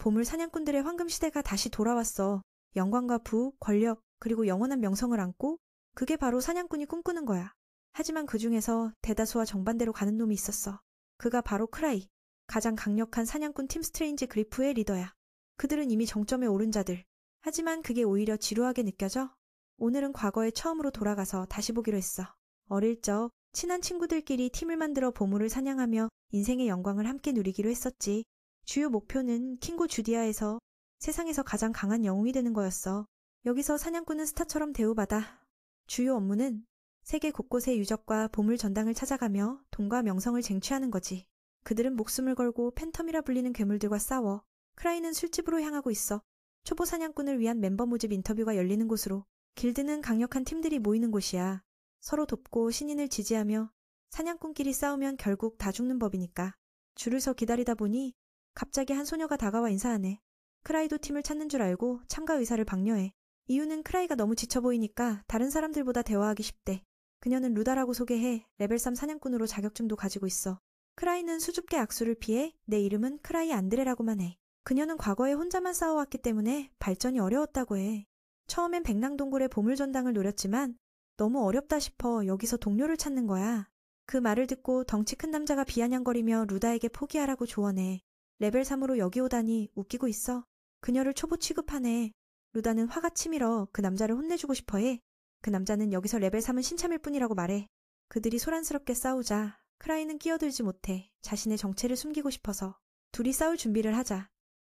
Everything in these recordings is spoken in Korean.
보물 사냥꾼들의 황금 시대가 다시 돌아왔어. 영광과 부, 권력, 그리고 영원한 명성을 안고 그게 바로 사냥꾼이 꿈꾸는 거야. 하지만 그 중에서 대다수와 정반대로 가는 놈이 있었어. 그가 바로 크라이, 가장 강력한 사냥꾼 팀 스트레인지 그리프의 리더야. 그들은 이미 정점에 오른 자들. 하지만 그게 오히려 지루하게 느껴져? 오늘은 과거에 처음으로 돌아가서 다시 보기로 했어. 어릴 적 친한 친구들끼리 팀을 만들어 보물을 사냥하며 인생의 영광을 함께 누리기로 했었지. 주요 목표는 킹고 주디아에서 세상에서 가장 강한 영웅이 되는 거였어. 여기서 사냥꾼은 스타처럼 대우받아. 주요 업무는 세계 곳곳의 유적과 보물 전당을 찾아가며 돈과 명성을 쟁취하는 거지. 그들은 목숨을 걸고 팬텀이라 불리는 괴물들과 싸워. 크라이는 술집으로 향하고 있어. 초보 사냥꾼을 위한 멤버 모집 인터뷰가 열리는 곳으로. 길드는 강력한 팀들이 모이는 곳이야. 서로 돕고 신인을 지지하며 사냥꾼끼리 싸우면 결국 다 죽는 법이니까. 줄을 서 기다리다 보니 갑자기 한 소녀가 다가와 인사하네. 크라이도 팀을 찾는 줄 알고 참가 의사를 박려해. 이유는 크라이가 너무 지쳐 보이니까 다른 사람들보다 대화하기 쉽대. 그녀는 루다라고 소개해. 레벨 3 사냥꾼으로 자격증도 가지고 있어. 크라이는 수줍게 악수를 피해 내 이름은 크라이 안드레라고만 해. 그녀는 과거에 혼자만 싸워왔기 때문에 발전이 어려웠다고 해. 처음엔 백랑동굴의 보물전당을 노렸지만 너무 어렵다 싶어 여기서 동료를 찾는 거야. 그 말을 듣고 덩치 큰 남자가 비아냥거리며 루다에게 포기하라고 조언해. 레벨 3으로 여기 오다니 웃기고 있어. 그녀를 초보 취급하네. 루다는 화가 치밀어 그 남자를 혼내주고 싶어해. 그 남자는 여기서 레벨 3은 신참일 뿐이라고 말해. 그들이 소란스럽게 싸우자 크라이는 끼어들지 못해. 자신의 정체를 숨기고 싶어서. 둘이 싸울 준비를 하자.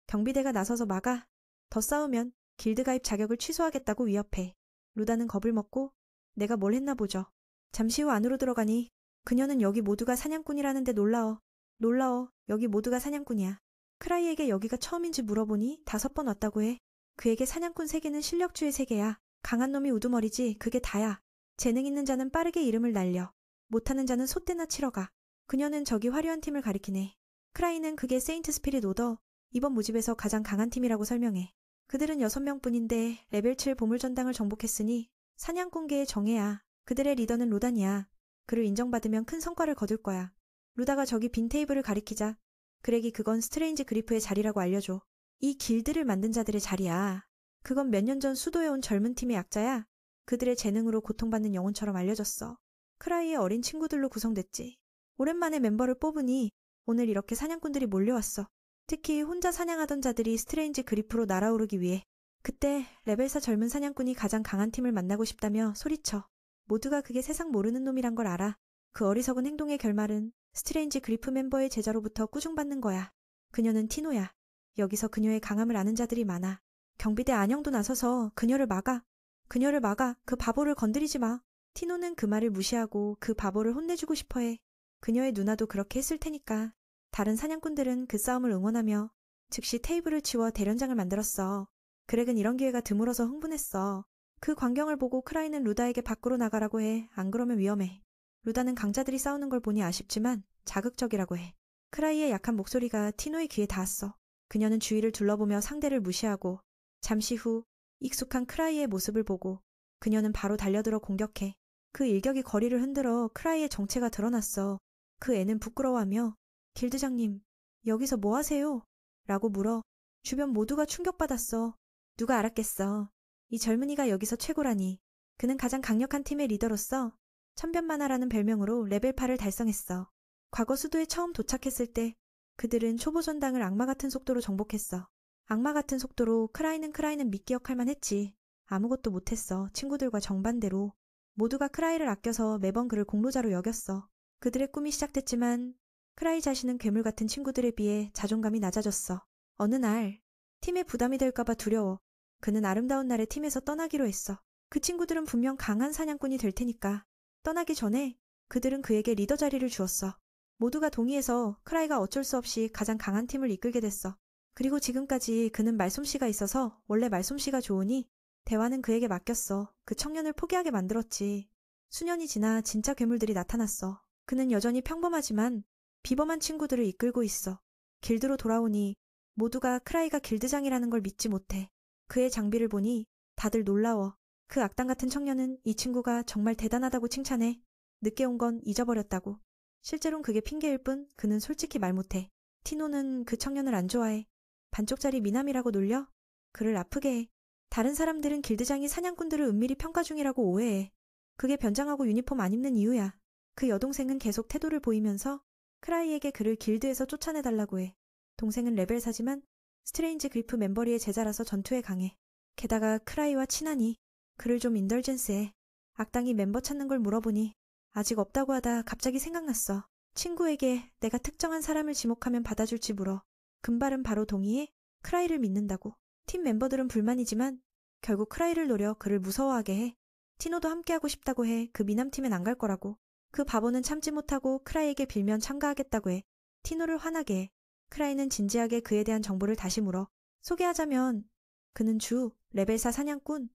경비대가 나서서 막아. 더 싸우면 길드 가입 자격을 취소하겠다고 위협해. 루다는 겁을 먹고 내가 뭘 했나 보죠. 잠시 후 안으로 들어가니 그녀는 여기 모두가 사냥꾼이라는데 놀라워. 여기 모두가 사냥꾼이야. 크라이에게 여기가 처음인지 물어보니 5번 왔다고 해. 그에게 사냥꾼 세계는 실력주의 세계야. 강한 놈이 우두머리지 그게 다야. 재능 있는 자는 빠르게 이름을 날려. 못하는 자는 솥대나 치러 가. 그녀는 저기 화려한 팀을 가리키네. 크라이는 그게 세인트 스피릿 오더, 이번 모집에서 가장 강한 팀이라고 설명해. 그들은 6명뿐인데 레벨 7 보물전당을 정복했으니 사냥꾼계의 정예야. 그들의 리더는 로단이야. 그를 인정받으면 큰 성과를 거둘 거야. 루다가 저기 빈 테이블을 가리키자. 그렉이 그건 스트레인지 그리프의 자리라고 알려줘. 이 길드를 만든 자들의 자리야. 그건 몇 년 전 수도해온 젊은 팀의 약자야. 그들의 재능으로 고통받는 영혼처럼 알려졌어. 크라이의 어린 친구들로 구성됐지. 오랜만에 멤버를 뽑으니 오늘 이렇게 사냥꾼들이 몰려왔어. 특히 혼자 사냥하던 자들이 스트레인지 그리프로 날아오르기 위해. 그때 레벨 4 젊은 사냥꾼이 가장 강한 팀을 만나고 싶다며 소리쳐. 모두가 그게 세상 모르는 놈이란 걸 알아. 그 어리석은 행동의 결말은 스트레인지 그리프 멤버의 제자로부터 꾸중받는 거야. 그녀는 티노야. 여기서 그녀의 강함을 아는 자들이 많아. 경비대 안영도 나서서 그녀를 막아. 그 바보를 건드리지 마. 티노는 그 말을 무시하고 그 바보를 혼내주고 싶어해. 그녀의 누나도 그렇게 했을 테니까. 다른 사냥꾼들은 그 싸움을 응원하며 즉시 테이블을 치워 대련장을 만들었어. 그렉은 이런 기회가 드물어서 흥분했어. 그 광경을 보고 크라이는 루다에게 밖으로 나가라고 해. 안 그러면 위험해. 루다는 강자들이 싸우는 걸 보니 아쉽지만 자극적이라고 해. 크라이의 약한 목소리가 티노의 귀에 닿았어. 그녀는 주위를 둘러보며 상대를 무시하고 잠시 후 익숙한 크라이의 모습을 보고 그녀는 바로 달려들어 공격해. 그 일격이 거리를 흔들어 크라이의 정체가 드러났어. 그 애는 부끄러워하며 길드장님, 여기서 뭐 하세요? 라고 물어. 주변 모두가 충격받았어. 누가 알았겠어. 이 젊은이가 여기서 최고라니. 그는 가장 강력한 팀의 리더로서 천변만화라는 별명으로 레벨 8을 달성했어. 과거 수도에 처음 도착했을 때 그들은 초보 전당을 악마 같은 속도로 정복했어. 악마 같은 속도로 크라이는 미끼역할만 했지. 아무것도 못했어. 친구들과 정반대로. 모두가 크라이를 아껴서 매번 그를 공로자로 여겼어. 그들의 꿈이 시작됐지만 크라이 자신은 괴물 같은 친구들에 비해 자존감이 낮아졌어. 어느 날 팀에 부담이 될까봐 두려워. 그는 아름다운 날에 팀에서 떠나기로 했어. 그 친구들은 분명 강한 사냥꾼이 될 테니까. 떠나기 전에 그들은 그에게 리더 자리를 주었어. 모두가 동의해서 크라이가 어쩔 수 없이 가장 강한 팀을 이끌게 됐어. 그리고 지금까지 그는 말솜씨가 있어서 원래 말솜씨가 좋으니 대화는 그에게 맡겼어. 그 청년을 포기하게 만들었지. 수년이 지나 진짜 괴물들이 나타났어. 그는 여전히 평범하지만 비범한 친구들을 이끌고 있어. 길드로 돌아오니 모두가 크라이가 길드장이라는 걸 믿지 못해. 그의 장비를 보니 다들 놀라워. 그 악당 같은 청년은 이 친구가 정말 대단하다고 칭찬해. 늦게 온 건 잊어버렸다고. 실제론 그게 핑계일 뿐 그는 솔직히 말 못해. 티노는 그 청년을 안 좋아해. 반쪽짜리 미남이라고 놀려? 그를 아프게 해. 다른 사람들은 길드장이 사냥꾼들을 은밀히 평가 중이라고 오해해. 그게 변장하고 유니폼 안 입는 이유야. 그 여동생은 계속 태도를 보이면서 크라이에게 그를 길드에서 쫓아내달라고 해. 동생은 레벨 4지만 스트레인지 그리프 멤버리의 제자라서 전투에 강해. 게다가 크라이와 친하니 그를 좀 인덜젠스해. 악당이 멤버 찾는 걸 물어보니 아직 없다고 하다 갑자기 생각났어. 친구에게 내가 특정한 사람을 지목하면 받아줄지 물어. 금발은 바로 동의해 크라이를 믿는다고. 팀 멤버들은 불만이지만 결국 크라이를 노려 그를 무서워하게 해. 티노도 함께하고 싶다고 해. 그 미남팀엔 안 갈 거라고. 그 바보는 참지 못하고 크라이에게 빌면 참가하겠다고 해. 티노를 화나게 해. 크라이는 진지하게 그에 대한 정보를 다시 물어. 소개하자면 그는 레벨 4 사냥꾼.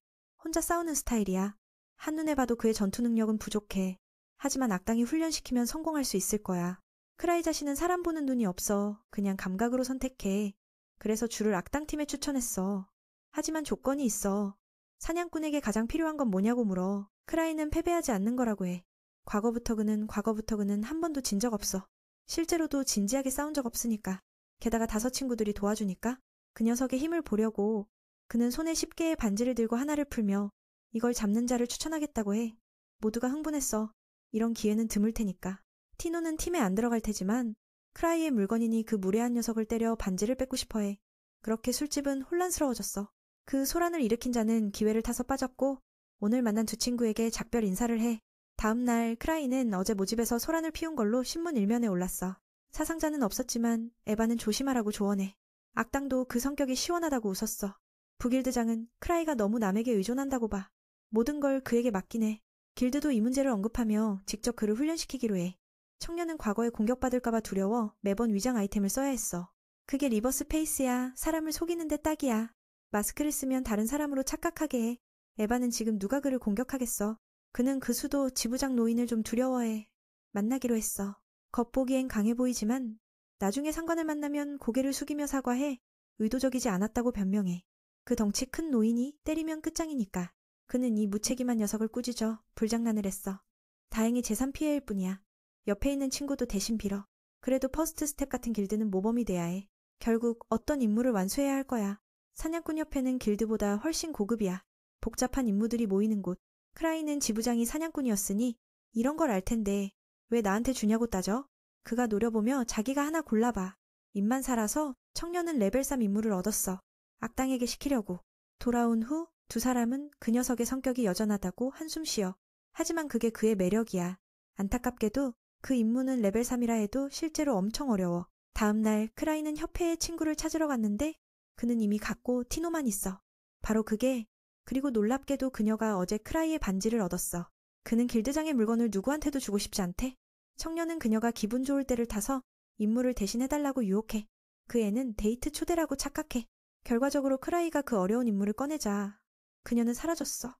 혼자 싸우는 스타일이야. 한눈에 봐도 그의 전투 능력은 부족해. 하지만 악당이 훈련시키면 성공할 수 있을 거야. 크라이 자신은 사람 보는 눈이 없어. 그냥 감각으로 선택해. 그래서 주를 악당팀에 추천했어. 하지만 조건이 있어. 사냥꾼에게 가장 필요한 건 뭐냐고 물어. 크라이는 패배하지 않는 거라고 해. 과거부터 그는 한 번도 진 적 없어. 실제로도 진지하게 싸운 적 없으니까. 게다가 5 친구들이 도와주니까 그 녀석의 힘을 보려고 그는 손에 10개의 반지를 들고 하나를 풀며 이걸 잡는 자를 추천하겠다고 해. 모두가 흥분했어. 이런 기회는 드물 테니까. 티노는 팀에 안 들어갈 테지만 크라이의 물건이니 그 무례한 녀석을 때려 반지를 뺏고 싶어해. 그렇게 술집은 혼란스러워졌어. 그 소란을 일으킨 자는 기회를 타서 빠졌고 오늘 만난 2 친구에게 작별 인사를 해. 다음 날 크라이는 어제 모집에서 소란을 피운 걸로 신문 1면에 올랐어. 사상자는 없었지만 에바는 조심하라고 조언해. 악당도 그 성격이 시원하다고 웃었어. 부길드장은 크라이가 너무 남에게 의존한다고 봐. 모든 걸 그에게 맡기네. 길드도 이 문제를 언급하며 직접 그를 훈련시키기로 해. 청년은 과거에 공격받을까봐 두려워 매번 위장 아이템을 써야 했어. 그게 리버스 페이스야. 사람을 속이는 데 딱이야. 마스크를 쓰면 다른 사람으로 착각하게 해. 에바는 지금 누가 그를 공격하겠어. 그는 그 수도 지부장 노인을 좀 두려워해. 만나기로 했어. 겉보기엔 강해 보이지만 나중에 상관을 만나면 고개를 숙이며 사과해. 의도적이지 않았다고 변명해. 그 덩치 큰 노인이 때리면 끝장이니까. 그는 이 무책임한 녀석을 꾸짖어 불장난을 했어. 다행히 재산 피해일 뿐이야. 옆에 있는 친구도 대신 빌어. 그래도 퍼스트 스텝 같은 길드는 모범이 돼야 해. 결국 어떤 임무를 완수해야 할 거야. 사냥꾼 협회는 길드보다 훨씬 고급이야. 복잡한 임무들이 모이는 곳. 크라이는 지부장이 사냥꾼이었으니 이런 걸 알 텐데 왜 나한테 주냐고 따져? 그가 노려보며 자기가 하나 골라봐. 입만 살아서 청년은 레벨 3 임무를 얻었어. 악당에게 시키려고. 돌아온 후 2 사람은 그 녀석의 성격이 여전하다고 한숨 쉬어. 하지만 그게 그의 매력이야. 안타깝게도 그 임무는 레벨 3이라 해도 실제로 엄청 어려워. 다음 날 크라이는 협회의 친구를 찾으러 갔는데 그는 이미 갔고 티노만 있어. 바로 그게 그리고 놀랍게도 그녀가 어제 크라이의 반지를 얻었어. 그는 길드장의 물건을 누구한테도 주고 싶지 않대. 청년은 그녀가 기분 좋을 때를 타서 임무를 대신 해달라고 유혹해. 그 애는 데이트 초대라고 착각해. 결과적으로 크라이가 그 어려운 임무를 꺼내자 그녀는 사라졌어.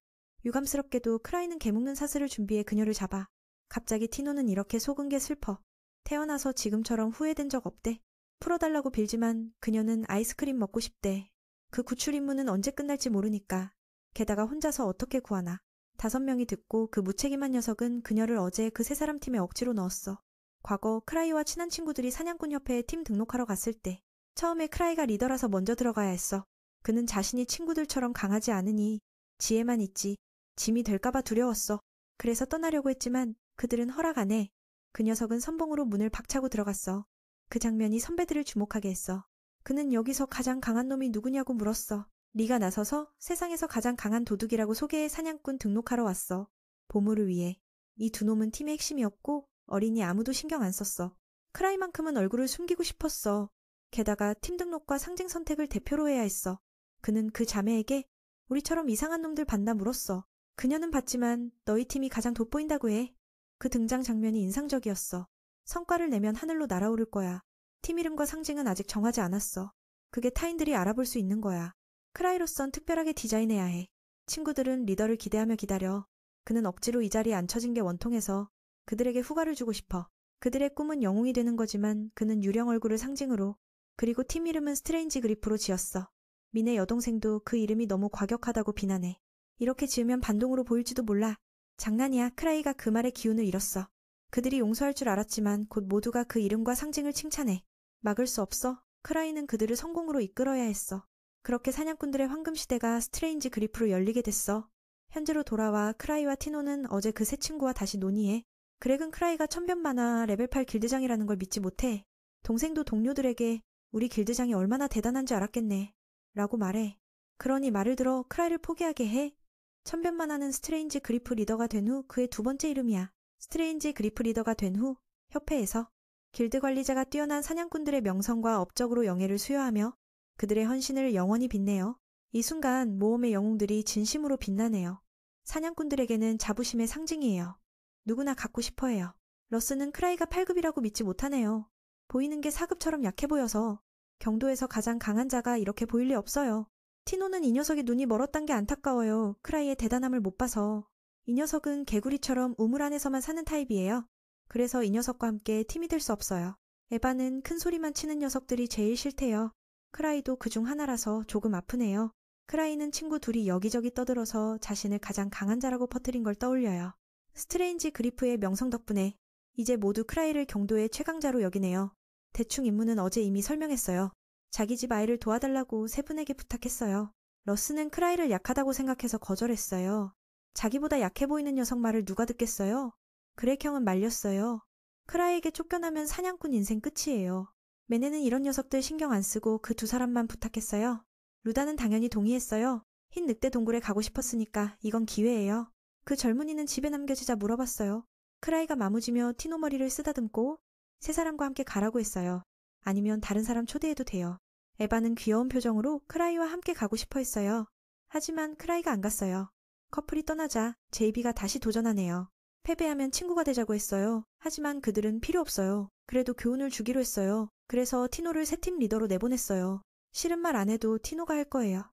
유감스럽게도 크라이는 개먹는 사슬을 준비해 그녀를 잡아. 갑자기 티노는 이렇게 속은 게 슬퍼. 태어나서 지금처럼 후회된 적 없대. 풀어달라고 빌지만 그녀는 아이스크림 먹고 싶대. 그 구출 임무는 언제 끝날지 모르니까. 게다가 혼자서 어떻게 구하나. 5명이 듣고 그 무책임한 녀석은 그녀를 어제 그 3사람 팀에 억지로 넣었어. 과거 크라이와 친한 친구들이 사냥꾼 협회에 팀 등록하러 갔을 때 처음에 크라이가 리더라서 먼저 들어가야 했어. 그는 자신이 친구들처럼 강하지 않으니 지혜만 있지 짐이 될까봐 두려웠어. 그래서 떠나려고 했지만 그들은 허락 안 해. 그 녀석은 선봉으로 문을 박차고 들어갔어. 그 장면이 선배들을 주목하게 했어. 그는 여기서 가장 강한 놈이 누구냐고 물었어. 리가 나서서 세상에서 가장 강한 도둑이라고 소개해 사냥꾼 등록하러 왔어. 보물을 위해. 이 2 놈은 팀의 핵심이었고 어린이 아무도 신경 안 썼어. 크라이만큼은 얼굴을 숨기고 싶었어. 게다가 팀 등록과 상징 선택을 대표로 해야 했어. 그는 그 자매에게 우리처럼 이상한 놈들 봤나 물었어. 그녀는 봤지만 너희 팀이 가장 돋보인다고 해. 그 등장 장면이 인상적이었어. 성과를 내면 하늘로 날아오를 거야. 팀 이름과 상징은 아직 정하지 않았어. 그게 타인들이 알아볼 수 있는 거야. 크라이로선 특별하게 디자인해야 해. 친구들은 리더를 기대하며 기다려. 그는 억지로 이 자리에 앉혀진 게 원통해서 그들에게 후가를 주고 싶어. 그들의 꿈은 영웅이 되는 거지만 그는 유령 얼굴을 상징으로 그리고 팀 이름은 스트레인지 그리프로 지었어. 민의 여동생도 그 이름이 너무 과격하다고 비난해. 이렇게 지으면 반동으로 보일지도 몰라. 장난이야. 크라이가 그 말에 기운을 잃었어. 그들이 용서할 줄 알았지만 곧 모두가 그 이름과 상징을 칭찬해. 막을 수 없어. 크라이는 그들을 성공으로 이끌어야 했어. 그렇게 사냥꾼들의 황금시대가 스트레인지 그리프로 열리게 됐어. 현재로 돌아와 크라이와 티노는 어제 그 세 친구와 다시 논의해. 그렉은 크라이가 천변만화 레벨 8 길드장이라는 걸 믿지 못해. 동생도 동료들에게 우리 길드장이 얼마나 대단한지 알았겠네 라고 말해. 그러니 말을 들어 크라이를 포기하게 해. 천변만화는 스트레인지 그리프 리더가 된 후 그의 두 번째 이름이야. 스트레인지 그리프 리더가 된 후 협회에서 길드 관리자가 뛰어난 사냥꾼들의 명성과 업적으로 영예를 수여하며 그들의 헌신을 영원히 빛내요. 이 순간 모험의 영웅들이 진심으로 빛나네요. 사냥꾼들에게는 자부심의 상징이에요. 누구나 갖고 싶어해요. 러스는 크라이가 8급이라고 믿지 못하네요. 보이는 게 4급처럼 약해 보여서. 경도에서 가장 강한 자가 이렇게 보일 리 없어요. 티노는 이 녀석이 눈이 멀었단 게 안타까워요. 크라이의 대단함을 못 봐서. 이 녀석은 개구리처럼 우물 안에서만 사는 타입이에요. 그래서 이 녀석과 함께 팀이 될 수 없어요. 에바는 큰 소리만 치는 녀석들이 제일 싫대요. 크라이도 그중 하나라서 조금 아프네요. 크라이는 친구 둘이 여기저기 떠들어서 자신을 가장 강한 자라고 퍼뜨린 걸 떠올려요. 스트레인지 그리프의 명성 덕분에 이제 모두 크라이를 경도의 최강자로 여기네요. 대충 임무는 어제 이미 설명했어요. 자기 집 아이를 도와달라고 세 분에게 부탁했어요. 러스는 크라이를 약하다고 생각해서 거절했어요. 자기보다 약해 보이는 녀석 말을 누가 듣겠어요? 그렉 형은 말렸어요. 크라이에게 쫓겨나면 사냥꾼 인생 끝이에요. 메네는 이런 녀석들 신경 안 쓰고 그 두 사람만 부탁했어요. 루다는 당연히 동의했어요. 흰 늑대 동굴에 가고 싶었으니까 이건 기회예요. 그 젊은이는 집에 남겨지자 물어봤어요. 크라이가 마무지며 티노 머리를 쓰다듬고 세 사람과 함께 가라고 했어요. 아니면 다른 사람 초대해도 돼요. 에바는 귀여운 표정으로 크라이와 함께 가고 싶어 했어요. 하지만 크라이가 안 갔어요. 커플이 떠나자 제이비가 다시 도전하네요. 패배하면 친구가 되자고 했어요. 하지만 그들은 필요 없어요. 그래도 교훈을 주기로 했어요. 그래서 티노를 세 팀 리더로 내보냈어요. 싫은 말 안 해도 티노가 할 거예요.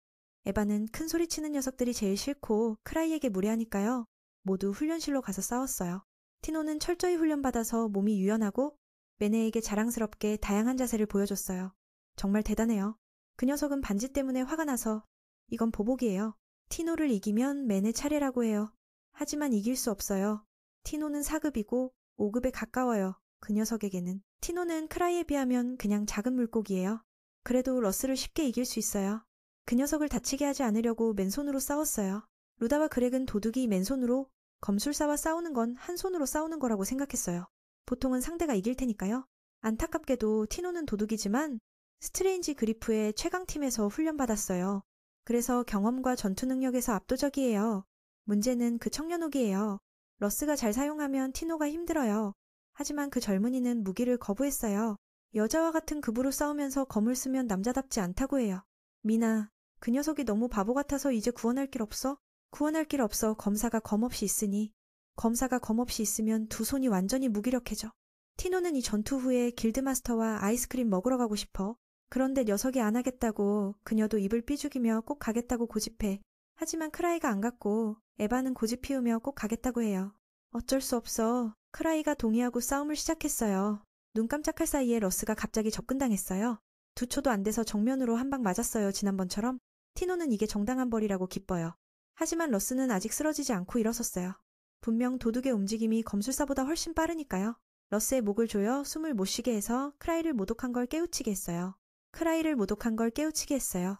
에바는 큰 소리 치는 녀석들이 제일 싫고 크라이에게 무례하니까요. 모두 훈련실로 가서 싸웠어요. 티노는 철저히 훈련받아서 몸이 유연하고 메네에게 자랑스럽게 다양한 자세를 보여줬어요. 정말 대단해요. 그 녀석은 반지 때문에 화가 나서 이건 보복이에요. 티노를 이기면 메네 차례라고 해요. 하지만 이길 수 없어요. 티노는 4급이고 5급에 가까워요. 그 녀석에게는. 티노는 크라이에 비하면 그냥 작은 물고기예요. 그래도 러스를 쉽게 이길 수 있어요. 그 녀석을 다치게 하지 않으려고 맨손으로 싸웠어요. 루다와 그렉은 도둑이 맨손으로, 검술사와 싸우는 건 한 손으로 싸우는 거라고 생각했어요. 보통은 상대가 이길 테니까요. 안타깝게도 티노는 도둑이지만 스트레인지 그리프의 최강팀에서 훈련받았어요. 그래서 경험과 전투 능력에서 압도적이에요. 문제는 그 청년옥이에요. 러스가 잘 사용하면 티노가 힘들어요. 하지만 그 젊은이는 무기를 거부했어요. 여자와 같은 급으로 싸우면서 검을 쓰면 남자답지 않다고 해요. 미나, 그 녀석이 너무 바보 같아서 이제 구원할 길 없어? 구원할 길 없어. 검사가 검 없이 있으니. 검사가 검 없이 있으면 두 손이 완전히 무기력해져. 티노는 이 전투 후에 길드마스터와 아이스크림 먹으러 가고 싶어. 그런데 녀석이 안 하겠다고 그녀도 입을 삐죽이며 꼭 가겠다고 고집해. 하지만 크라이가 안 갔고 에바는 고집 피우며 꼭 가겠다고 해요. 어쩔 수 없어. 크라이가 동의하고 싸움을 시작했어요. 눈 깜짝할 사이에 러스가 갑자기 접근당했어요. 2초도 안 돼서 정면으로 한 방 맞았어요. 지난번처럼. 티노는 이게 정당한 벌이라고 기뻐요. 하지만 러스는 아직 쓰러지지 않고 일어섰어요. 분명 도둑의 움직임이 검술사보다 훨씬 빠르니까요. 러스의 목을 조여 숨을 못 쉬게 해서 크라이를 모독한 걸 깨우치게 했어요. 크라이를 모독한 걸 깨우치게 했어요.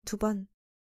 2번.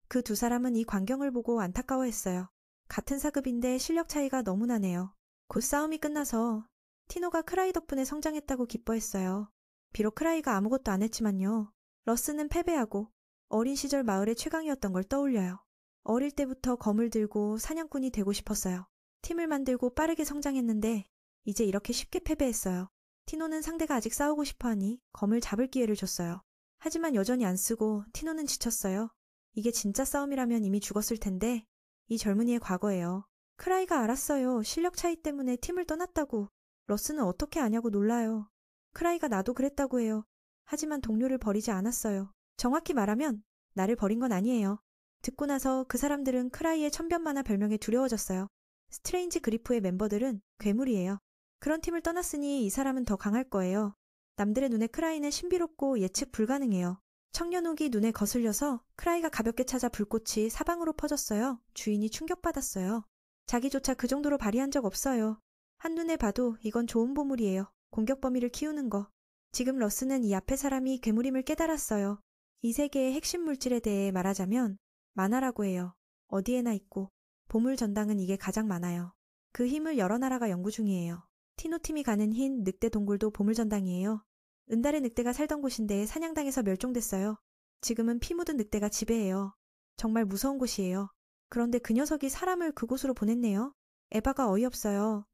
그 두 사람은 이 광경을 보고 안타까워했어요. 같은 사급인데 실력 차이가 너무 나네요. 곧 싸움이 끝나서 티노가 크라이 덕분에 성장했다고 기뻐했어요. 비록 크라이가 아무것도 안 했지만요. 러스는 패배하고 어린 시절 마을의 최강이었던 걸 떠올려요. 어릴 때부터 검을 들고 사냥꾼이 되고 싶었어요. 팀을 만들고 빠르게 성장했는데 이제 이렇게 쉽게 패배했어요. 티노는 상대가 아직 싸우고 싶어하니 검을 잡을 기회를 줬어요. 하지만 여전히 안 쓰고 티노는 지쳤어요. 이게 진짜 싸움이라면 이미 죽었을 텐데 이 젊은이의 과거예요. 크라이가 알았어요. 실력 차이 때문에 팀을 떠났다고. 러스는 어떻게 아냐고 놀라요. 크라이가 나도 그랬다고 해요. 하지만 동료를 버리지 않았어요. 정확히 말하면 나를 버린 건 아니에요. 듣고 나서 그 사람들은 크라이의 천변만화 별명에 두려워졌어요. 스트레인지 그리프의 멤버들은 괴물이에요. 그런 팀을 떠났으니 이 사람은 더 강할 거예요. 남들의 눈에 크라이는 신비롭고 예측 불가능해요. 청년옥이 눈에 거슬려서 크라이가 가볍게 찾아 불꽃이 사방으로 퍼졌어요. 주인이 충격받았어요. 자기조차 그 정도로 발휘한 적 없어요. 한눈에 봐도 이건 좋은 보물이에요. 공격 범위를 키우는 거. 지금 러스는 이 앞의 사람이 괴물임을 깨달았어요. 이 세계의 핵심 물질에 대해 말하자면 만화라고 해요. 어디에나 있고 보물 전당은 이게 가장 많아요. 그 힘을 여러 나라가 연구 중이에요. 티노팀이 가는 흰 늑대 동굴도 보물 전당이에요. 은달의 늑대가 살던 곳인데 사냥당해서 멸종됐어요. 지금은 피 묻은 늑대가 지배해요. 정말 무서운 곳이에요. 그런데 그 녀석이 사람을 그곳으로 보냈네요. 에바가 어이없어요.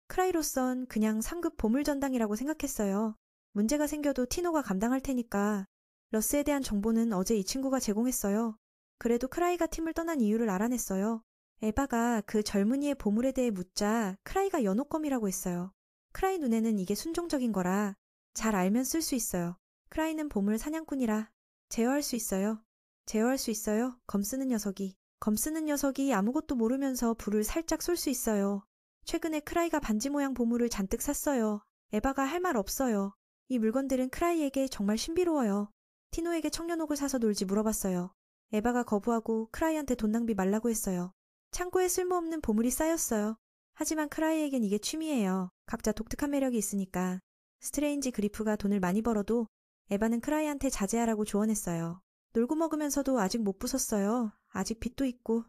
크라이로선 그냥 상급 보물 전당이라고 생각했어요. 문제가 생겨도 티노가 감당할 테니까. 러스에 대한 정보는 어제 이 친구가 제공했어요. 그래도 크라이가 팀을 떠난 이유를 알아냈어요. 에바가 그 젊은이의 보물에 대해 묻자 크라이가 연옥검이라고 했어요. 크라이 눈에는 이게 순종적인 거라 잘 알면 쓸 수 있어요. 크라이는 보물 사냥꾼이라 제어할 수 있어요. 제어할 수 있어요. 검 쓰는 녀석이. 검 쓰는 녀석이 아무것도 모르면서 불을 살짝 쏠 수 있어요. 최근에 크라이가 반지 모양 보물을 잔뜩 샀어요. 에바가 할 말 없어요. 이 물건들은 크라이에게 정말 신비로워요. 티노에게 청년옥을 사서 놀지 물어봤어요. 에바가 거부하고 크라이한테 돈 낭비 말라고 했어요. 창고에 쓸모없는 보물이 쌓였어요. 하지만 크라이에겐 이게 취미예요. 각자 독특한 매력이 있으니까. 스트레인지 그리프가 돈을 많이 벌어도 에바는 크라이한테 자제하라고 조언했어요. 놀고 먹으면서도 아직 못 부쉈어요. 아직 빚도 있고.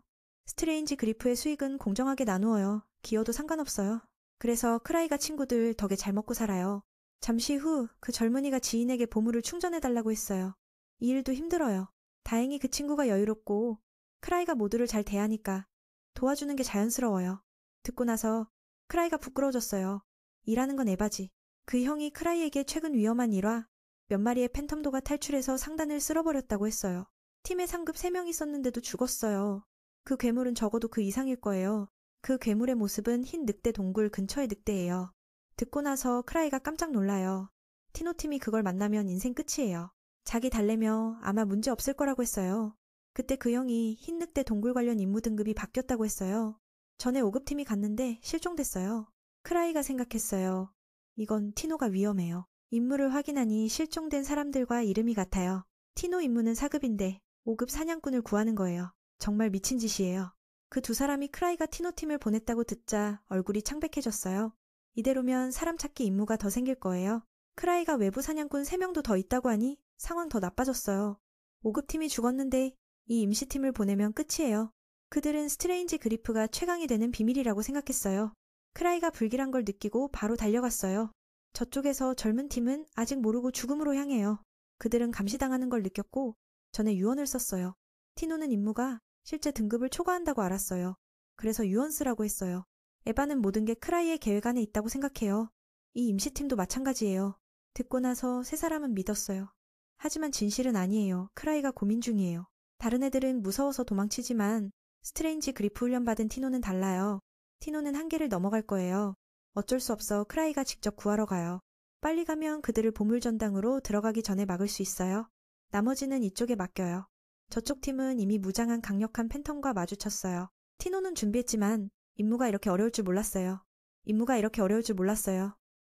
스트레인지 그리프의 수익은 공정하게 나누어요. 기여도 상관없어요. 그래서 크라이가 친구들 덕에 잘 먹고 살아요. 잠시 후 그 젊은이가 지인에게 보물을 충전해달라고 했어요. 이 일도 힘들어요. 다행히 그 친구가 여유롭고 크라이가 모두를 잘 대하니까 도와주는 게 자연스러워요. 듣고 나서 크라이가 부끄러워졌어요. 일하는 건 에바지. 그 형이 크라이에게 최근 위험한 일화 몇 마리의 팬텀도가 탈출해서 상단을 쓸어버렸다고 했어요. 팀에 상급 3명 있었는데도 죽었어요. 그 괴물은 적어도 그 이상일 거예요. 그 괴물의 모습은 흰 늑대 동굴 근처의 늑대예요. 듣고 나서 크라이가 깜짝 놀라요. 티노팀이 그걸 만나면 인생 끝이에요. 자기 달래며 아마 문제 없을 거라고 했어요. 그때 그 형이 흰 늑대 동굴 관련 임무 등급이 바뀌었다고 했어요. 전에 5급팀이 갔는데 실종됐어요. 크라이가 생각했어요. 이건 티노가 위험해요. 임무를 확인하니 실종된 사람들과 이름이 같아요. 티노 임무는 4급인데 5급 사냥꾼을 구하는 거예요. 정말 미친 짓이에요. 그 두 사람이 크라이가 티노팀을 보냈다고 듣자 얼굴이 창백해졌어요. 이대로면 사람 찾기 임무가 더 생길 거예요. 크라이가 외부 사냥꾼 3명도 더 있다고 하니 상황 더 나빠졌어요. 5급팀이 죽었는데 이 임시팀을 보내면 끝이에요. 그들은 스트레인지 그리프가 최강이 되는 비밀이라고 생각했어요. 크라이가 불길한 걸 느끼고 바로 달려갔어요. 저쪽에서 젊은 팀은 아직 모르고 죽음으로 향해요. 그들은 감시당하는 걸 느꼈고 전에 유언을 썼어요. 티노는 임무가 실제 등급을 초과한다고 알았어요. 그래서 유언 쓰라고 했어요. 에바는 모든 게 크라이의 계획 안에 있다고 생각해요. 이 임시팀도 마찬가지예요. 듣고 나서 세 사람은 믿었어요. 하지만 진실은 아니에요. 크라이가 고민 중이에요. 다른 애들은 무서워서 도망치지만 스트레인지 그리프 훈련받은 티노는 달라요. 티노는 한계를 넘어갈 거예요. 어쩔 수 없어 크라이가 직접 구하러 가요. 빨리 가면 그들을 보물 전당으로 들어가기 전에 막을 수 있어요. 나머지는 이쪽에 맡겨요. 저쪽 팀은 이미 무장한 강력한 팬텀과 마주쳤어요. 티노는 준비했지만 임무가 이렇게 어려울 줄 몰랐어요.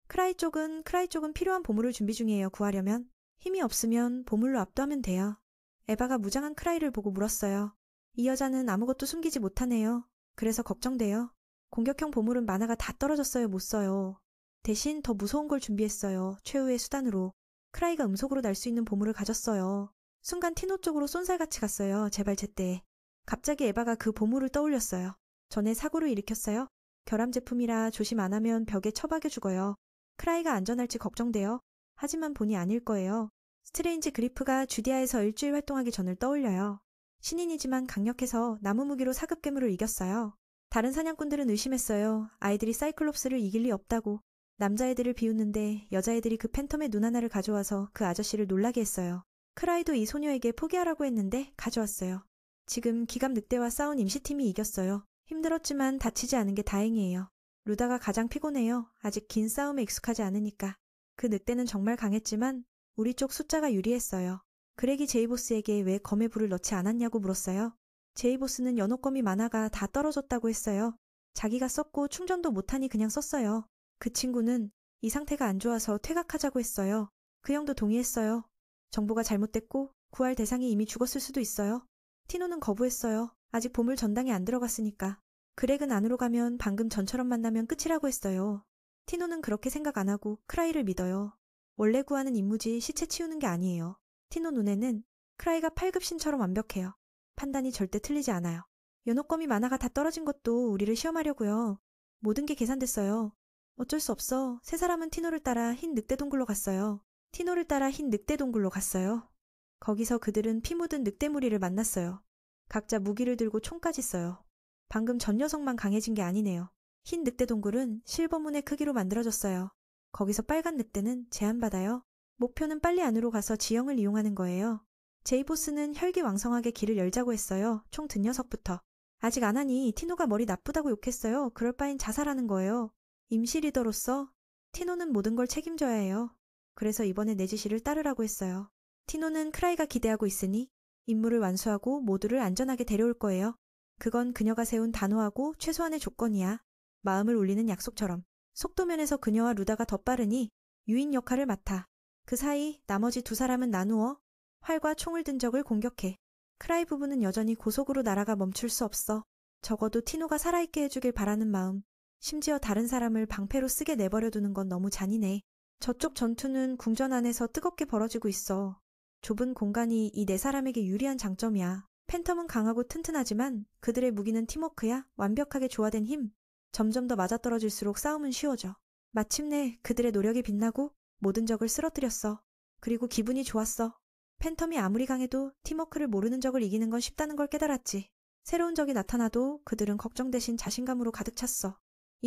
크라이 쪽은 필요한 보물을 준비 중이에요. 구하려면. 힘이 없으면 보물로 압도하면 돼요. 에바가 무장한 크라이를 보고 물었어요. 이 여자는 아무것도 숨기지 못하네요. 그래서 걱정돼요. 공격형 보물은 만화가 다 떨어졌어요. 못 써요. 대신 더 무서운 걸 준비했어요. 최후의 수단으로. 크라이가 음속으로 날 수 있는 보물을 가졌어요. 순간 티노 쪽으로 쏜살같이 갔어요. 제발 제때. 갑자기 에바가 그 보물을 떠올렸어요. 전에 사고를 일으켰어요. 결함 제품이라 조심 안 하면 벽에 처박여 죽어요. 크라이가 안전할지 걱정돼요. 하지만 본이 아닐 거예요. 스트레인지 그리프가 주디아에서 일주일 활동하기 전을 떠올려요. 신인이지만 강력해서 나무 무기로 4급 괴물을 이겼어요. 다른 사냥꾼들은 의심했어요. 아이들이 사이클롭스를 이길 리 없다고. 남자애들을 비웃는데 여자애들이 그 팬텀의 눈 하나를 가져와서 그 아저씨를 놀라게 했어요. 크라이도 이 소녀에게 포기하라고 했는데 가져왔어요. 지금 기갑 늑대와 싸운 임시팀이 이겼어요. 힘들었지만 다치지 않은 게 다행이에요. 루다가 가장 피곤해요. 아직 긴 싸움에 익숙하지 않으니까. 그 늑대는 정말 강했지만 우리 쪽 숫자가 유리했어요. 그렉이 제이보스에게 왜 검에 불을 넣지 않았냐고 물었어요. 제이보스는 연옥검이 만화가 다 떨어졌다고 했어요. 자기가 썼고 충전도 못하니 그냥 썼어요. 그 친구는 이 상태가 안 좋아서 퇴각하자고 했어요. 그 형도 동의했어요. 정보가 잘못됐고 구할 대상이 이미 죽었을 수도 있어요. 티노는 거부했어요. 아직 보물 전당에 안 들어갔으니까. 그렉은 안으로 가면 방금 전처럼 만나면 끝이라고 했어요. 티노는 그렇게 생각 안 하고 크라이를 믿어요. 원래 구하는 임무지 시체 치우는 게 아니에요. 티노 눈에는 크라이가 8급신처럼 완벽해요. 판단이 절대 틀리지 않아요. 연옥검이 만화가 다 떨어진 것도 우리를 시험하려고요. 모든 게 계산됐어요. 어쩔 수 없어. 세 사람은 티노를 따라 흰 늑대 동굴로 갔어요. 티노를 따라 흰 늑대 동굴로 갔어요. 거기서 그들은 피 묻은 늑대 무리를 만났어요. 각자 무기를 들고 총까지 써요. 방금 전 녀석만 강해진 게 아니네요. 흰 늑대 동굴은 실버문의 크기로 만들어졌어요. 거기서 빨간 늑대는 제한받아요. 목표는 빨리 안으로 가서 지형을 이용하는 거예요. 제이보스는 혈기왕성하게 길을 열자고 했어요. 총 든 녀석부터. 아직 안 하니 티노가 머리 나쁘다고 욕했어요. 그럴 바엔 자살하는 거예요. 임시 리더로서 티노는 모든 걸 책임져야 해요. 그래서 이번에 내 지시를 따르라고 했어요. 티노는 크라이가 기대하고 있으니 임무를 완수하고 모두를 안전하게 데려올 거예요. 그건 그녀가 세운 단호하고 최소한의 조건이야. 마음을 울리는 약속처럼. 속도면에서 그녀와 루다가 더 빠르니 유인 역할을 맡아. 그 사이 나머지 두 사람은 나누어 활과 총을 든 적을 공격해. 크라이 부부는 여전히 고속으로 날아가 멈출 수 없어. 적어도 티노가 살아있게 해주길 바라는 마음. 심지어 다른 사람을 방패로 쓰게 내버려두는 건 너무 잔인해. 저쪽 전투는 궁전 안에서 뜨겁게 벌어지고 있어. 좁은 공간이 이 네 사람에게 유리한 장점이야. 팬텀은 강하고 튼튼하지만 그들의 무기는 팀워크야. 완벽하게 조화된 힘. 점점 더 맞아떨어질수록 싸움은 쉬워져. 마침내 그들의 노력이 빛나고 모든 적을 쓰러뜨렸어. 그리고 기분이 좋았어. 팬텀이 아무리 강해도 팀워크를 모르는 적을 이기는 건 쉽다는 걸 깨달았지. 새로운 적이 나타나도 그들은 걱정 대신 자신감으로 가득 찼어.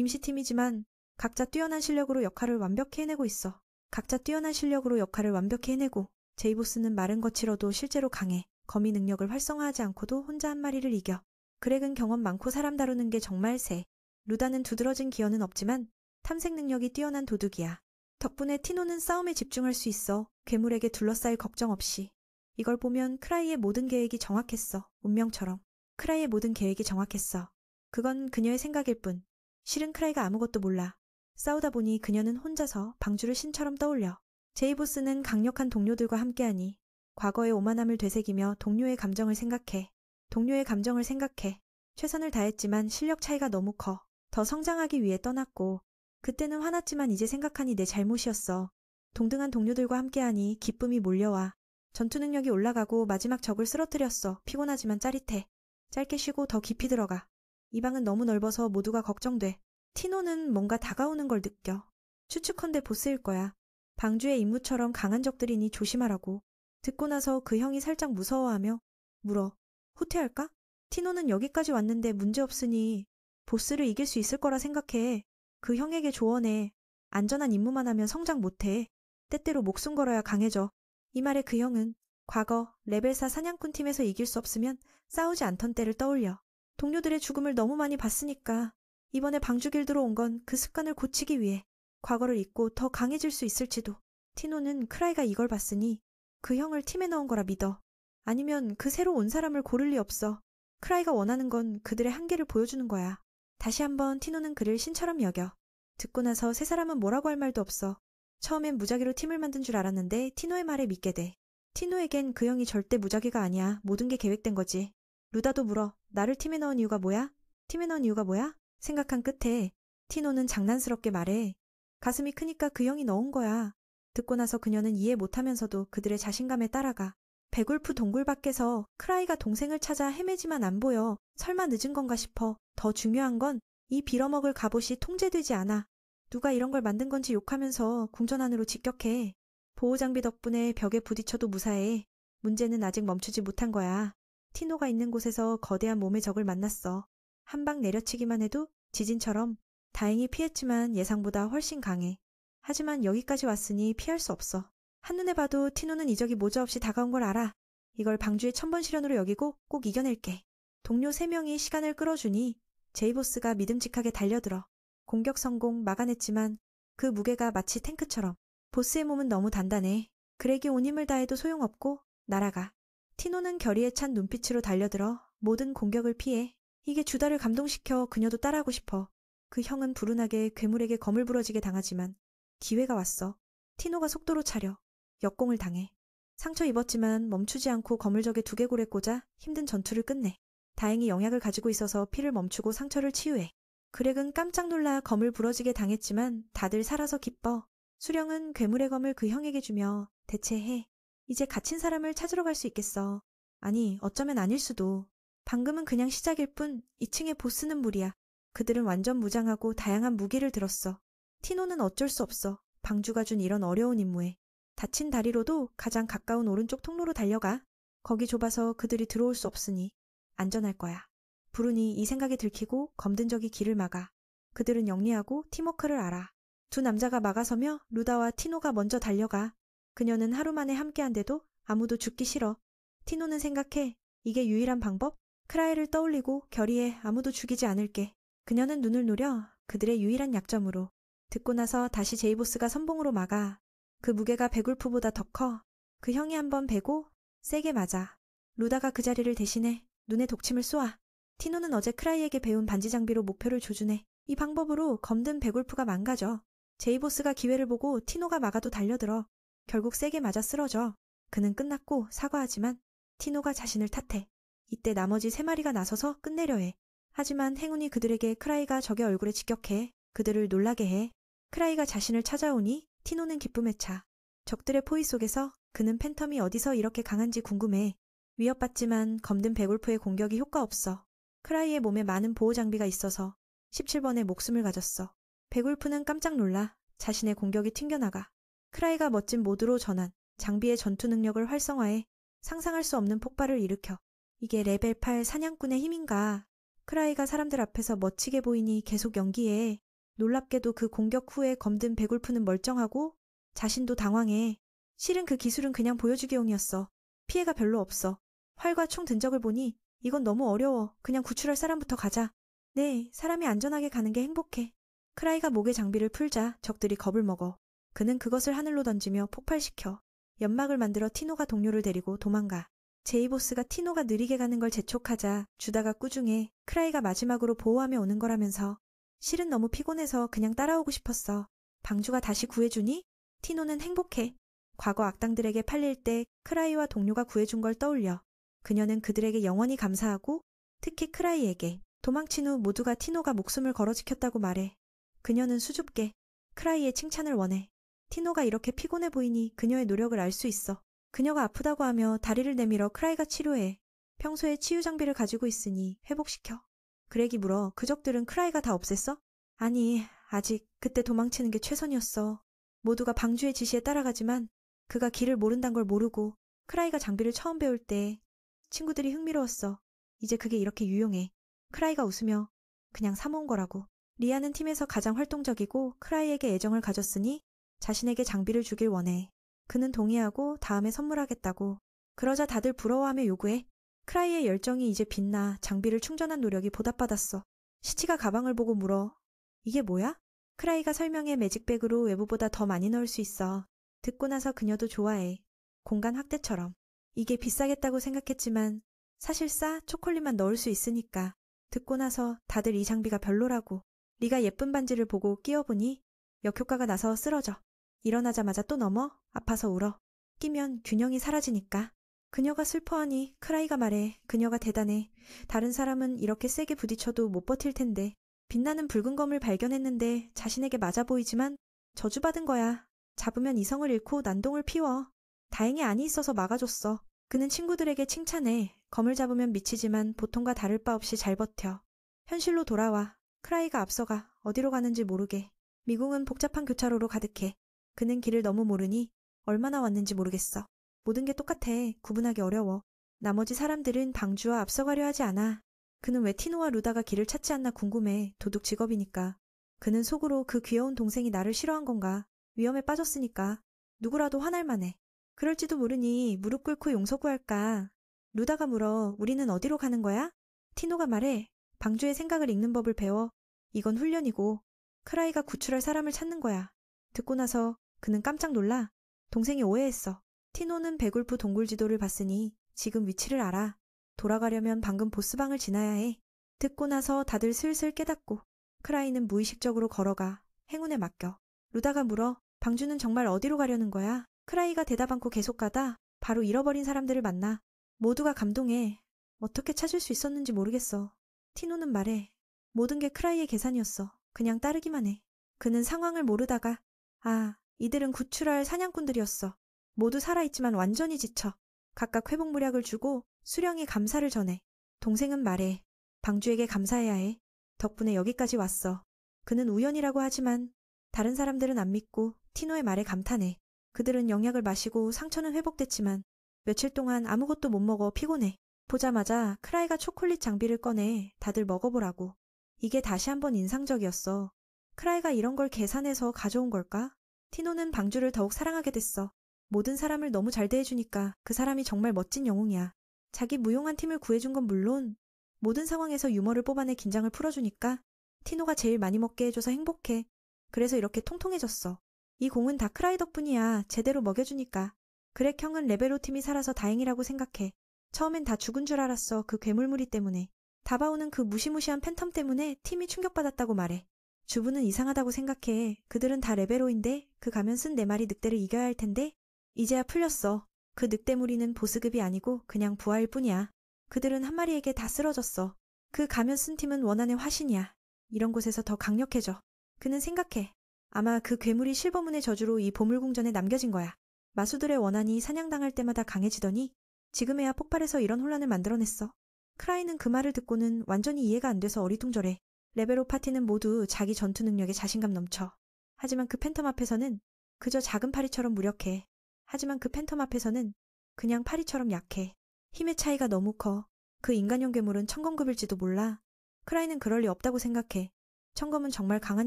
임시팀이지만 각자 뛰어난 실력으로 역할을 완벽히 해내고 있어. 각자 뛰어난 실력으로 역할을 완벽히 해내고 제이보스는 마른 거칠어도 실제로 강해. 거미 능력을 활성화하지 않고도 혼자 한 마리를 이겨. 그렉은 경험 많고 사람 다루는 게 정말 세. 루다는 두드러진 기어는 없지만 탐색 능력이 뛰어난 도둑이야. 덕분에 티노는 싸움에 집중할 수 있어. 괴물에게 둘러싸일 걱정 없이. 이걸 보면 크라이의 모든 계획이 정확했어. 운명처럼. 크라이의 모든 계획이 정확했어. 그건 그녀의 생각일 뿐. 실은 크라이가 아무것도 몰라. 싸우다 보니 그녀는 혼자서 방주를 신처럼 떠올려. 제이보스는 강력한 동료들과 함께하니 과거의 오만함을 되새기며 동료의 감정을 생각해. 동료의 감정을 생각해. 최선을 다했지만 실력 차이가 너무 커. 더 성장하기 위해 떠났고 그때는 화났지만 이제 생각하니 내 잘못이었어. 동등한 동료들과 함께하니 기쁨이 몰려와. 전투 능력이 올라가고 마지막 적을 쓰러뜨렸어. 피곤하지만 짜릿해. 짧게 쉬고 더 깊이 들어가. 이 방은 너무 넓어서 모두가 걱정돼. 티노는 뭔가 다가오는 걸 느껴. 추측컨대 보스일 거야. 방주의 임무처럼 강한 적들이니 조심하라고. 듣고 나서 그 형이 살짝 무서워하며 물어. 후퇴할까? 티노는 여기까지 왔는데 문제없으니 보스를 이길 수 있을 거라 생각해. 그 형에게 조언해. 안전한 임무만 하면 성장 못해. 때때로 목숨 걸어야 강해져. 이 말에 그 형은 과거 레벨 4 사냥꾼 팀에서 이길 수 없으면 싸우지 않던 때를 떠올려. 동료들의 죽음을 너무 많이 봤으니까 이번에 방주길드로 온 건 그 습관을 고치기 위해. 과거를 잊고 더 강해질 수 있을지도. 티노는 크라이가 이걸 봤으니 그 형을 팀에 넣은 거라 믿어. 아니면 그 새로 온 사람을 고를 리 없어. 크라이가 원하는 건 그들의 한계를 보여주는 거야. 다시 한번 티노는 그를 신처럼 여겨. 듣고 나서 세 사람은 뭐라고 할 말도 없어. 처음엔 무작위로 팀을 만든 줄 알았는데 티노의 말에 믿게 돼. 티노에겐 그 형이 절대 무작위가 아니야. 모든 게 계획된 거지. 루다도 물어. 나를 팀에 넣은 이유가 뭐야? 팀에 넣은 이유가 뭐야? 생각한 끝에 티노는 장난스럽게 말해. 가슴이 크니까 그 형이 넣은 거야. 듣고 나서 그녀는 이해 못하면서도 그들의 자신감에 따라가. 백울프 동굴 밖에서 크라이가 동생을 찾아 헤매지만 안 보여. 설마 늦은 건가 싶어. 더 중요한 건 이 빌어먹을 갑옷이 통제되지 않아. 누가 이런 걸 만든 건지 욕하면서 궁전 안으로 직격해. 보호장비 덕분에 벽에 부딪혀도 무사해. 문제는 아직 멈추지 못한 거야. 티노가 있는 곳에서 거대한 몸의 적을 만났어. 한 방 내려치기만 해도 지진처럼. 다행히 피했지만 예상보다 훨씬 강해. 하지만 여기까지 왔으니 피할 수 없어. 한눈에 봐도 티노는 이 적이 모자없이 다가온 걸 알아. 이걸 방주의 천번 시련으로 여기고 꼭 이겨낼게. 동료 3명이 시간을 끌어주니 제이보스가 믿음직하게 달려들어. 공격 성공 막아냈지만 그 무게가 마치 탱크처럼. 보스의 몸은 너무 단단해. 그렉이 온 힘을 다해도 소용없고 날아가. 티노는 결의에 찬 눈빛으로 달려들어 모든 공격을 피해. 이게 주다를 감동시켜 그녀도 따라하고 싶어. 그 형은 불운하게 괴물에게 검을 부러지게 당하지만 기회가 왔어. 티노가 속도로 차려. 역공을 당해. 상처 입었지만 멈추지 않고 거물적에 두개골에 꽂아 힘든 전투를 끝내. 다행히 영약을 가지고 있어서 피를 멈추고 상처를 치유해. 그렉은 깜짝 놀라 검을 부러지게 당했지만 다들 살아서 기뻐. 수령은 괴물의 검을 그 형에게 주며 대체 해. 이제 갇힌 사람을 찾으러 갈 수 있겠어. 아니, 어쩌면 아닐 수도. 방금은 그냥 시작일 뿐 2층의 보스는 무리야. 그들은 완전 무장하고 다양한 무기를 들었어. 티노는 어쩔 수 없어. 방주가 준 이런 어려운 임무에. 다친 다리로도 가장 가까운 오른쪽 통로로 달려가. 거기 좁아서 그들이 들어올 수 없으니 안전할 거야. 부르니 이 생각에 들키고 검든 적이 길을 막아. 그들은 영리하고 팀워크를 알아. 두 남자가 막아서며 루다와 티노가 먼저 달려가. 그녀는 하루 만에 함께한데도 아무도 죽기 싫어. 티노는 생각해. 이게 유일한 방법? 크라이를 떠올리고 결의해 아무도 죽이지 않을게. 그녀는 눈을 노려 그들의 유일한 약점으로. 듣고 나서 다시 제이보스가 선봉으로 막아. 그 무게가 베굴프보다 더 커. 그 형이 한번 베고 세게 맞아. 루다가 그 자리를 대신해 눈에 독침을 쏘아. 티노는 어제 크라이에게 배운 반지 장비로 목표를 조준해. 이 방법으로 검든 베굴프가 망가져. 제이보스가 기회를 보고 티노가 막아도 달려들어. 결국 세게 맞아 쓰러져. 그는 끝났고 사과하지만 티노가 자신을 탓해. 이때 나머지 3마리가 나서서 끝내려 해. 하지만 행운이 그들에게 크라이가 적의 얼굴에 직격해. 그들을 놀라게 해. 크라이가 자신을 찾아오니 티노는 기쁨에 차. 적들의 포위 속에서 그는 팬텀이 어디서 이렇게 강한지 궁금해. 위협받지만 검든 베굴프의 공격이 효과 없어. 크라이의 몸에 많은 보호 장비가 있어서 17번에 목숨을 가졌어. 베굴프는 깜짝 놀라 자신의 공격이 튕겨나가. 크라이가 멋진 모드로 전환, 장비의 전투 능력을 활성화해 상상할 수 없는 폭발을 일으켜. 이게 레벨 8 사냥꾼의 힘인가. 크라이가 사람들 앞에서 멋지게 보이니 계속 연기해. 놀랍게도 그 공격 후에 검든 베굴프는 멀쩡하고 자신도 당황해. 실은 그 기술은 그냥 보여주기용이었어. 피해가 별로 없어. 활과 총 든 적을 보니 이건 너무 어려워. 그냥 구출할 사람부터 가자. 네, 사람이 안전하게 가는 게 행복해. 크라이가 목에 장비를 풀자 적들이 겁을 먹어. 그는 그것을 하늘로 던지며 폭발시켜. 연막을 만들어 티노가 동료를 데리고 도망가. 제이보스가 티노가 느리게 가는 걸 재촉하자 주다가 꾸중해. 크라이가 마지막으로 보호하며 오는 거라면서. 실은 너무 피곤해서 그냥 따라오고 싶었어. 방주가 다시 구해주니? 티노는 행복해. 과거 악당들에게 팔릴 때 크라이와 동료가 구해준 걸 떠올려. 그녀는 그들에게 영원히 감사하고 특히 크라이에게 도망친 후 모두가 티노가 목숨을 걸어 지켰다고 말해. 그녀는 수줍게 크라이의 칭찬을 원해. 티노가 이렇게 피곤해 보이니 그녀의 노력을 알 수 있어. 그녀가 아프다고 하며 다리를 내밀어 크라이가 치료해. 평소에 치유 장비를 가지고 있으니 회복시켜. 그렉이 물어 그 적들은 크라이가 다 없앴어? 아니, 아직 그때 도망치는 게 최선이었어. 모두가 방주의 지시에 따라가지만 그가 길을 모른단 걸 모르고 크라이가 장비를 처음 배울 때 친구들이 흥미로웠어. 이제 그게 이렇게 유용해. 크라이가 웃으며 그냥 사모은 거라고. 리아는 팀에서 가장 활동적이고 크라이에게 애정을 가졌으니 자신에게 장비를 주길 원해. 그는 동의하고 다음에 선물하겠다고. 그러자 다들 부러워하며 요구해. 크라이의 열정이 이제 빛나 장비를 충전한 노력이 보답받았어. 시치가 가방을 보고 물어. 이게 뭐야? 크라이가 설명해 매직백으로 외부보다 더 많이 넣을 수 있어. 듣고 나서 그녀도 좋아해. 공간 확대처럼. 이게 비싸겠다고 생각했지만 사실 싸 초콜릿만 넣을 수 있으니까. 듣고 나서 다들 이 장비가 별로라고. 리가 예쁜 반지를 보고 끼워보니 역효과가 나서 쓰러져. 일어나자마자 또 넘어 아파서 울어. 끼면 균형이 사라지니까. 그녀가 슬퍼하니 크라이가 말해. 그녀가 대단해. 다른 사람은 이렇게 세게 부딪혀도 못 버틸 텐데. 빛나는 붉은 검을 발견했는데 자신에게 맞아 보이지만 저주받은 거야. 잡으면 이성을 잃고 난동을 피워. 다행히 안이 있어서 막아줬어. 그는 친구들에게 칭찬해. 검을 잡으면 미치지만 보통과 다를 바 없이 잘 버텨. 현실로 돌아와. 크라이가 앞서가 어디로 가는지 모르게. 미궁은 복잡한 교차로로 가득해. 그는 길을 너무 모르니 얼마나 왔는지 모르겠어. 모든 게 똑같아. 구분하기 어려워. 나머지 사람들은 방주와 앞서가려 하지 않아. 그는 왜 티노와 루다가 길을 찾지 않나 궁금해. 도둑 직업이니까. 그는 속으로 그 귀여운 동생이 나를 싫어한 건가. 위험에 빠졌으니까. 누구라도 화날 만해. 그럴지도 모르니 무릎 꿇고 용서 구할까. 루다가 물어. 우리는 어디로 가는 거야? 티노가 말해. 방주의 생각을 읽는 법을 배워. 이건 훈련이고 크라이가 구출할 사람을 찾는 거야. 듣고 나서 그는 깜짝 놀라. 동생이 오해했어. 티노는 베굴프 동굴 지도를 봤으니 지금 위치를 알아. 돌아가려면 방금 보스방을 지나야 해. 듣고 나서 다들 슬슬 깨닫고 크라이는 무의식적으로 걸어가. 행운에 맡겨. 루다가 물어. 방주는 정말 어디로 가려는 거야? 크라이가 대답 않고 계속 가다 바로 잃어버린 사람들을 만나. 모두가 감동해. 어떻게 찾을 수 있었는지 모르겠어. 티노는 말해. 모든 게 크라이의 계산이었어. 그냥 따르기만 해. 그는 상황을 모르다가 아, 이들은 구출할 사냥꾼들이었어. 모두 살아있지만 완전히 지쳐. 각각 회복무약을 주고 수령이 감사를 전해. 동생은 말해. 방주에게 감사해야 해. 덕분에 여기까지 왔어. 그는 우연이라고 하지만 다른 사람들은 안 믿고 티노의 말에 감탄해. 그들은 영약을 마시고 상처는 회복됐지만 며칠 동안 아무것도 못 먹어 피곤해. 보자마자 크라이가 초콜릿 장비를 꺼내 다들 먹어보라고. 이게 다시 한번 인상적이었어. 크라이가 이런 걸 계산해서 가져온 걸까? 티노는 방주를 더욱 사랑하게 됐어. 모든 사람을 너무 잘 대해주니까 그 사람이 정말 멋진 영웅이야. 자기 무용한 팀을 구해준 건 물론 모든 상황에서 유머를 뽑아내 긴장을 풀어주니까 티노가 제일 많이 먹게 해줘서 행복해. 그래서 이렇게 통통해졌어. 이 공은 다 크라이 덕분이야. 제대로 먹여주니까. 그렉 형은 레벨 5 팀이 살아서 다행이라고 생각해. 처음엔 다 죽은 줄 알았어. 그 괴물무리 때문에. 다바오는 그 무시무시한 팬텀 때문에 팀이 충격받았다고 말해. 주부는 이상하다고 생각해. 그들은 다 레벨 5인데 그 가면 쓴 4마리 늑대를 이겨야 할 텐데 이제야 풀렸어. 그 늑대 무리는 보스급이 아니고 그냥 부하일 뿐이야. 그들은 한 마리에게 다 쓰러졌어. 그 가면 쓴 팀은 원한의 화신이야. 이런 곳에서 더 강력해져. 그는 생각해. 아마 그 괴물이 실버문의 저주로 이 보물궁전에 남겨진 거야. 마수들의 원한이 사냥당할 때마다 강해지더니 지금에야 폭발해서 이런 혼란을 만들어냈어. 크라이는 그 말을 듣고는 완전히 이해가 안 돼서 어리둥절해. 레벨 5 파티는 모두 자기 전투 능력에 자신감 넘쳐. 하지만 그 팬텀 앞에서는 그저 작은 파리처럼 무력해. 하지만 그 팬텀 앞에서는 그냥 파리처럼 약해. 힘의 차이가 너무 커. 그 인간형 괴물은 청검급일지도 몰라. 크라이는 그럴 리 없다고 생각해. 청검은 정말 강한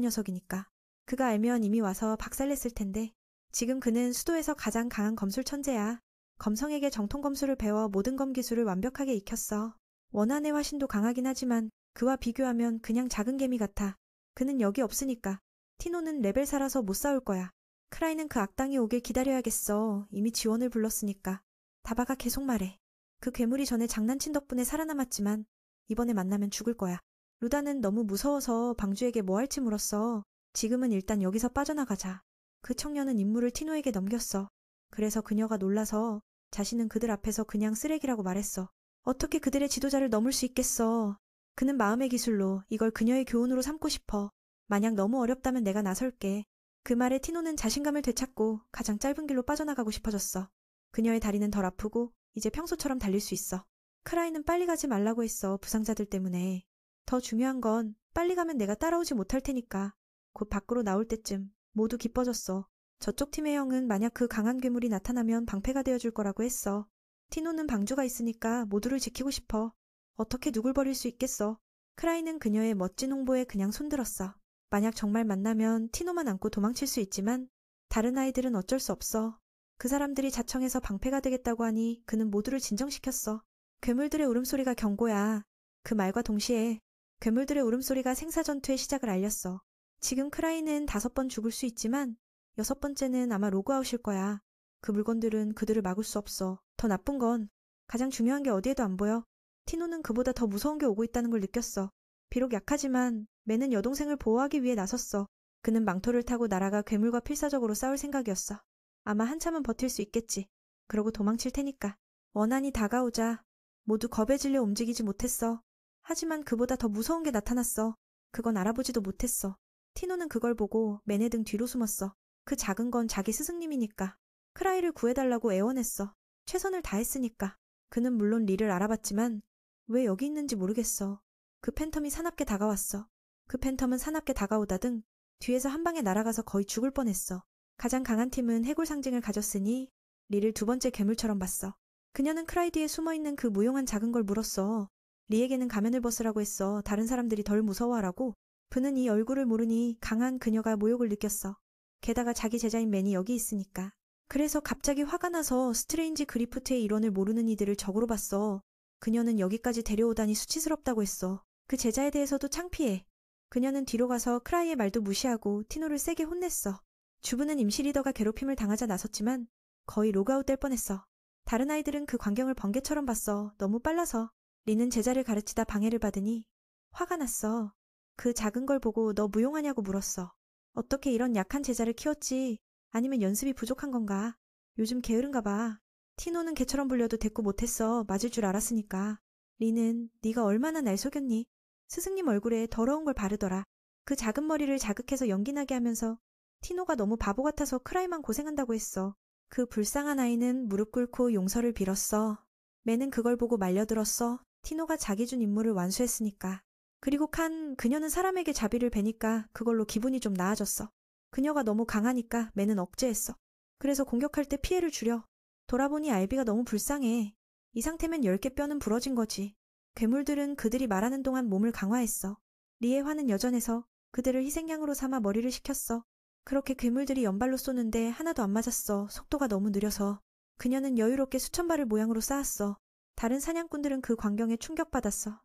녀석이니까. 그가 알면 이미 와서 박살냈을 텐데 지금 그는 수도에서 가장 강한 검술 천재야. 검성에게 정통 검술을 배워 모든 검 기술을 완벽하게 익혔어. 원한의 화신도 강하긴 하지만 그와 비교하면 그냥 작은 개미 같아. 그는 여기 없으니까. 티노는 레벨 4라서 못 싸울 거야. 크라이는 그 악당이 오길 기다려야겠어. 이미 지원을 불렀으니까. 다바가 계속 말해. 그 괴물이 전에 장난친 덕분에 살아남았지만 이번에 만나면 죽을 거야. 루다는 너무 무서워서 방주에게 뭐 할지 물었어. 지금은 일단 여기서 빠져나가자. 그 청년은 임무를 티노에게 넘겼어. 그래서 그녀가 놀라서 자신은 그들 앞에서 그냥 쓰레기라고 말했어. 어떻게 그들의 지도자를 넘을 수 있겠어. 그는 마음의 기술로 이걸 그녀의 교훈으로 삼고 싶어. 만약 너무 어렵다면 내가 나설게. 그 말에 티노는 자신감을 되찾고 가장 짧은 길로 빠져나가고 싶어졌어. 그녀의 다리는 덜 아프고 이제 평소처럼 달릴 수 있어. 크라이는 빨리 가지 말라고 했어. 부상자들 때문에. 더 중요한 건 빨리 가면 내가 따라오지 못할 테니까. 곧 밖으로 나올 때쯤 모두 기뻐졌어. 저쪽 팀의 형은 만약 그 강한 괴물이 나타나면 방패가 되어줄 거라고 했어. 티노는 방주가 있으니까 모두를 지키고 싶어. 어떻게 누굴 버릴 수 있겠어. 크라이는 그녀의 멋진 홍보에 그냥 손들었어. 만약 정말 만나면 티노만 안고 도망칠 수 있지만 다른 아이들은 어쩔 수 없어. 그 사람들이 자청해서 방패가 되겠다고 하니 그는 모두를 진정시켰어. 괴물들의 울음소리가 경고야. 그 말과 동시에 괴물들의 울음소리가 생사전투의 시작을 알렸어. 지금 크라이는 5번 죽을 수 있지만 6번째는 아마 로그아웃일 거야. 그 물건들은 그들을 막을 수 없어. 더 나쁜 건 가장 중요한 게 어디에도 안 보여. 티노는 그보다 더 무서운 게 오고 있다는 걸 느꼈어. 비록 약하지만 매는 여동생을 보호하기 위해 나섰어. 그는 망토를 타고 날아가 괴물과 필사적으로 싸울 생각이었어. 아마 한참은 버틸 수 있겠지. 그러고 도망칠 테니까. 원한이 다가오자 모두 겁에 질려 움직이지 못했어. 하지만 그보다 더 무서운 게 나타났어. 그건 알아보지도 못했어. 티노는 그걸 보고 맨의 등 뒤로 숨었어. 그 작은 건 자기 스승님이니까. 크라이를 구해달라고 애원했어. 최선을 다했으니까. 그는 물론 리를 알아봤지만 왜 여기 있는지 모르겠어. 그 팬텀이 사납게 다가왔어. 그 팬텀은 사납게 다가오다등 뒤에서 한 방에 날아가서 거의 죽을 뻔했어. 가장 강한 팀은 해골 상징을 가졌으니 리를 2번째 괴물처럼 봤어. 그녀는 크라이 뒤에 숨어있는 그 무용한 작은 걸 물었어. 리에게는 가면을 벗으라고 했어. 다른 사람들이 덜 무서워하라고. 그는 이 얼굴을 모르니 강한 그녀가 모욕을 느꼈어. 게다가 자기 제자인 맨이 여기 있으니까. 그래서 갑자기 화가 나서 스트레인지 그리프트의 일원을 모르는 이들을 적으로 봤어. 그녀는 여기까지 데려오다니 수치스럽다고 했어. 그 제자에 대해서도 창피해. 그녀는 뒤로 가서 크라이의 말도 무시하고 티노를 세게 혼냈어. 주부는 임시 리더가 괴롭힘을 당하자 나섰지만 거의 로그아웃 될 뻔했어. 다른 아이들은 그 광경을 번개처럼 봤어. 너무 빨라서. 리는 제자를 가르치다 방해를 받으니 화가 났어. 그 작은 걸 보고 너 무용하냐고 물었어. 어떻게 이런 약한 제자를 키웠지? 아니면 연습이 부족한 건가? 요즘 게으른가 봐. 티노는 개처럼 불려도 대꾸 못했어. 맞을 줄 알았으니까. 리는 네가 얼마나 날 속였니? 스승님 얼굴에 더러운 걸 바르더라. 그 작은 머리를 자극해서 연기나게 하면서 티노가 너무 바보 같아서 크라이만 고생한다고 했어. 그 불쌍한 아이는 무릎 꿇고 용서를 빌었어. 매는 그걸 보고 말려들었어. 티노가 자기 준 임무를 완수했으니까. 그리고 그녀는 사람에게 자비를 베니까 그걸로 기분이 좀 나아졌어. 그녀가 너무 강하니까 매는 억제했어. 그래서 공격할 때 피해를 주려. 돌아보니 알비가 너무 불쌍해. 이 상태면 10개 뼈는 부러진 거지. 괴물들은 그들이 말하는 동안 몸을 강화했어. 리의 화는 여전해서 그들을 희생양으로 삼아 머리를 식혔어. 그렇게 괴물들이 연발로 쏘는데 하나도 안 맞았어. 속도가 너무 느려서. 그녀는 여유롭게 수천 발을 모양으로 쌓았어. 다른 사냥꾼들은 그 광경에 충격받았어.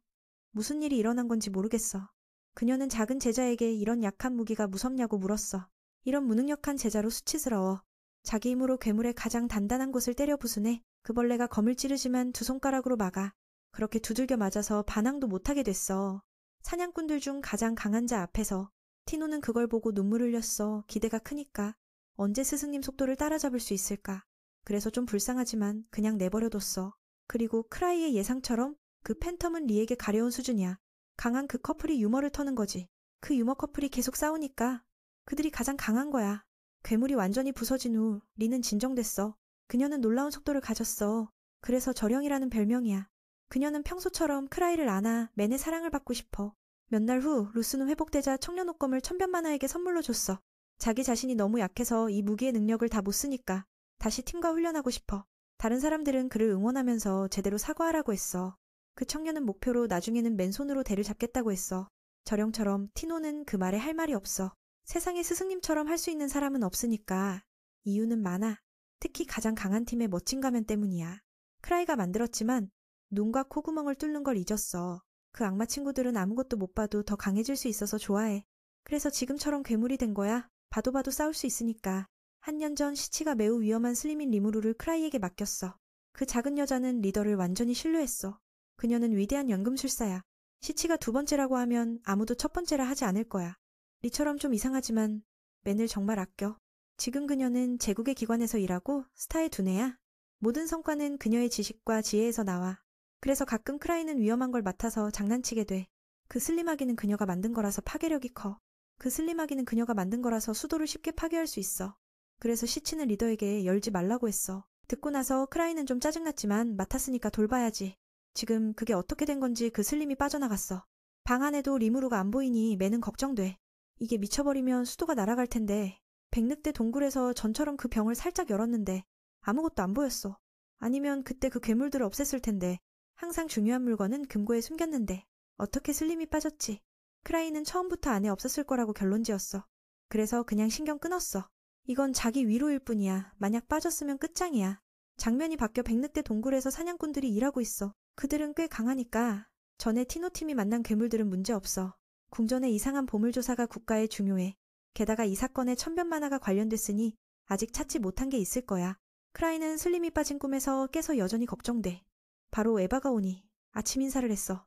무슨 일이 일어난 건지 모르겠어. 그녀는 작은 제자에게 이런 약한 무기가 무섭냐고 물었어. 이런 무능력한 제자로 수치스러워. 자기 힘으로 괴물의 가장 단단한 곳을 때려 부수네. 그 벌레가 검을 찌르지만 2손가락으로 막아. 그렇게 두들겨 맞아서 반항도 못하게 됐어. 사냥꾼들 중 가장 강한 자 앞에서. 티노는 그걸 보고 눈물 흘렸어. 기대가 크니까. 언제 스승님 속도를 따라잡을 수 있을까. 그래서 좀 불쌍하지만 그냥 내버려뒀어. 그리고 크라이의 예상처럼 그 팬텀은 리에게 가려운 수준이야. 강한 그 커플이 유머를 터는 거지. 그 유머 커플이 계속 싸우니까 그들이 가장 강한 거야. 괴물이 완전히 부서진 후 리는 진정됐어. 그녀는 놀라운 속도를 가졌어. 그래서 저령이라는 별명이야. 그녀는 평소처럼 크라이를 안아 맨의 사랑을 받고 싶어. 몇 날 후 루스는 회복되자 청년 옷검을 천변만화에게 선물로 줬어. 자기 자신이 너무 약해서 이 무기의 능력을 다 못 쓰니까 다시 팀과 훈련하고 싶어. 다른 사람들은 그를 응원하면서 제대로 사과하라고 했어. 그 청년은 목표로 나중에는 맨손으로 대를 잡겠다고 했어. 저령처럼 티노는 그 말에 할 말이 없어. 세상에 스승님처럼 할 수 있는 사람은 없으니까. 이유는 많아. 특히 가장 강한 팀의 멋진 가면 때문이야. 크라이가 만들었지만 눈과 콧구멍을 뚫는 걸 잊었어. 그 악마 친구들은 아무것도 못 봐도 더 강해질 수 있어서 좋아해. 그래서 지금처럼 괴물이 된 거야. 봐도 봐도 싸울 수 있으니까. 한 년 전 시치가 매우 위험한 슬리민 리무루를 크라이에게 맡겼어. 그 작은 여자는 리더를 완전히 신뢰했어. 그녀는 위대한 연금술사야. 시치가 2번째라고 하면 아무도 첫 번째라 하지 않을 거야. 리처럼 좀 이상하지만 맨을 정말 아껴. 지금 그녀는 제국의 기관에서 일하고 스타의 두뇌야. 모든 성과는 그녀의 지식과 지혜에서 나와. 그래서 가끔 크라이는 위험한 걸 맡아서 장난치게 돼. 그 슬림하기는 그녀가 만든 거라서 파괴력이 커. 그 슬림하기는 그녀가 만든 거라서 수도를 쉽게 파괴할 수 있어. 그래서 시치는 리더에게 열지 말라고 했어. 듣고 나서 크라이는 좀 짜증났지만 맡았으니까 돌봐야지. 지금 그게 어떻게 된 건지 그 슬림이 빠져나갔어. 방 안에도 리무루가 안 보이니 매는 걱정돼. 이게 미쳐버리면 수도가 날아갈 텐데. 백늑대 동굴에서 전처럼 그 병을 살짝 열었는데 아무것도 안 보였어. 아니면 그때 그 괴물들을 없앴을 텐데. 항상 중요한 물건은 금고에 숨겼는데 어떻게 슬림이 빠졌지. 크라이는 처음부터 안에 없었을 거라고 결론지었어. 그래서 그냥 신경 끊었어. 이건 자기 위로일 뿐이야. 만약 빠졌으면 끝장이야. 장면이 바뀌어 백늑대 동굴에서 사냥꾼들이 일하고 있어. 그들은 꽤 강하니까. 전에 티노팀이 만난 괴물들은 문제없어. 궁전의 이상한 보물조사가 국가에 중요해. 게다가 이 사건에 천변만화가 관련됐으니 아직 찾지 못한 게 있을 거야. 크라이는 슬림이 빠진 꿈에서 깨서 여전히 걱정돼. 바로 에바가 오니 아침 인사를 했어.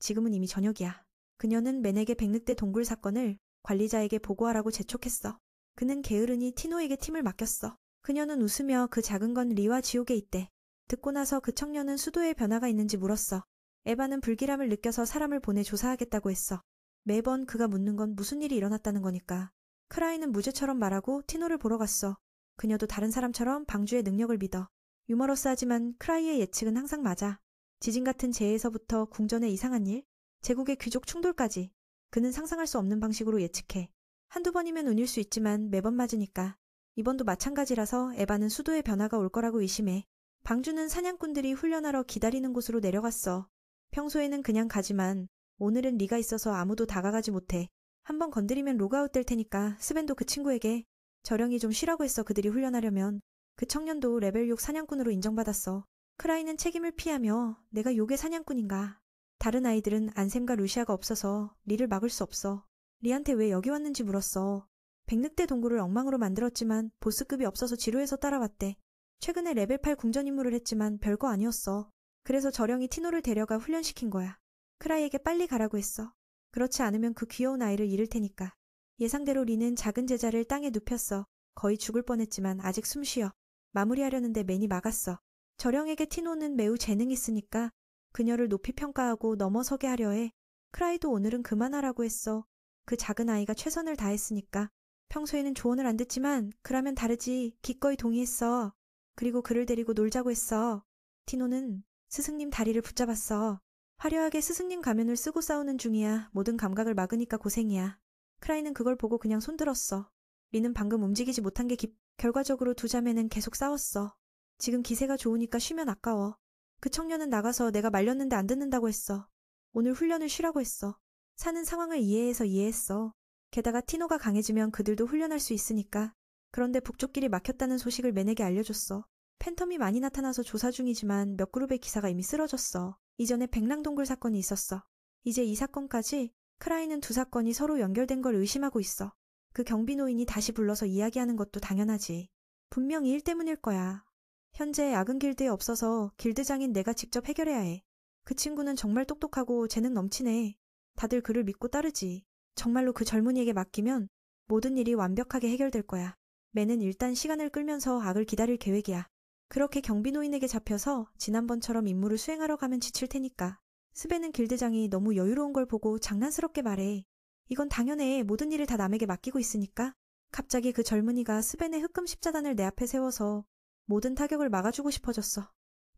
지금은 이미 저녁이야. 그녀는 맨에게 백늑대 동굴 사건을 관리자에게 보고하라고 재촉했어. 그는 게으르니 티노에게 팀을 맡겼어. 그녀는 웃으며 그 작은 건 리와 지옥에 있대. 듣고 나서 그 청년은 수도에 변화가 있는지 물었어. 에바는 불길함을 느껴서 사람을 보내 조사하겠다고 했어. 매번 그가 묻는 건 무슨 일이 일어났다는 거니까. 크라이는 무죄처럼 말하고 티노를 보러 갔어. 그녀도 다른 사람처럼 방주의 능력을 믿어. 유머러스하지만 크라이의 예측은 항상 맞아. 지진 같은 재해에서부터 궁전의 이상한 일, 제국의 귀족 충돌까지 그는 상상할 수 없는 방식으로 예측해. 한두 번이면 운일 수 있지만 매번 맞으니까. 이번도 마찬가지라서 에바는 수도의 변화가 올 거라고 의심해. 방주는 사냥꾼들이 훈련하러 기다리는 곳으로 내려갔어. 평소에는 그냥 가지만 오늘은 리가 있어서 아무도 다가가지 못해. 한번 건드리면 로그아웃 될 테니까 스벤도 그 친구에게 저령이 좀 쉬라고 했어. 그들이 훈련하려면. 그 청년도 레벨 6 사냥꾼으로 인정받았어. 크라이는 책임을 피하며 내가 욕의 사냥꾼인가. 다른 아이들은 안샘과 루시아가 없어서 리를 막을 수 없어. 리한테 왜 여기 왔는지 물었어. 백늑대 동굴을 엉망으로 만들었지만 보스급이 없어서 지루해서 따라왔대. 최근에 레벨 8 궁전 임무를 했지만 별거 아니었어. 그래서 저령이 티노를 데려가 훈련시킨 거야. 크라이에게 빨리 가라고 했어. 그렇지 않으면 그 귀여운 아이를 잃을 테니까. 예상대로 리는 작은 제자를 땅에 눕혔어. 거의 죽을 뻔했지만 아직 숨 쉬어. 마무리하려는데 맨이 막았어. 저령에게 티노는 매우 재능이 있으니까 그녀를 높이 평가하고 넘어서게 하려 해. 크라이도 오늘은 그만하라고 했어. 그 작은 아이가 최선을 다했으니까. 평소에는 조언을 안 듣지만 그라면 다르지 기꺼이 동의했어. 그리고 그를 데리고 놀자고 했어. 티노는 스승님 다리를 붙잡았어. 화려하게 스승님 가면을 쓰고 싸우는 중이야. 모든 감각을 막으니까 고생이야. 크라이는 그걸 보고 그냥 손들었어. 리는 방금 움직이지 못한 게 결과적으로 두 자매는 계속 싸웠어. 지금 기세가 좋으니까 쉬면 아까워. 그 청년은 나가서 내가 말렸는데 안 듣는다고 했어. 오늘 훈련을 쉬라고 했어. 사는 상황을 이해해서 이해했어. 게다가 티노가 강해지면 그들도 훈련할 수 있으니까. 그런데 북쪽길이 막혔다는 소식을 맨에게 알려줬어. 팬텀이 많이 나타나서 조사 중이지만 몇 그룹의 기사가 이미 쓰러졌어. 이전에 백랑동굴 사건이 있었어. 이제 이 사건까지 크라이는 두 사건이 서로 연결된 걸 의심하고 있어. 그 경비노인이 다시 불러서 이야기하는 것도 당연하지. 분명히 일 때문일 거야. 현재 야근 길드에 없어서 길드장인 내가 직접 해결해야 해. 그 친구는 정말 똑똑하고 재능 넘치네. 다들 그를 믿고 따르지. 정말로 그 젊은이에게 맡기면 모든 일이 완벽하게 해결될 거야. 맨은 일단 시간을 끌면서 악을 기다릴 계획이야. 그렇게 경비노인에게 잡혀서 지난번처럼 임무를 수행하러 가면 지칠 테니까. 스벤은 길드장이 너무 여유로운 걸 보고 장난스럽게 말해. 이건 당연해. 모든 일을 다 남에게 맡기고 있으니까. 갑자기 그 젊은이가 스벤의 흑금 십자단을 내 앞에 세워서 모든 타격을 막아주고 싶어졌어.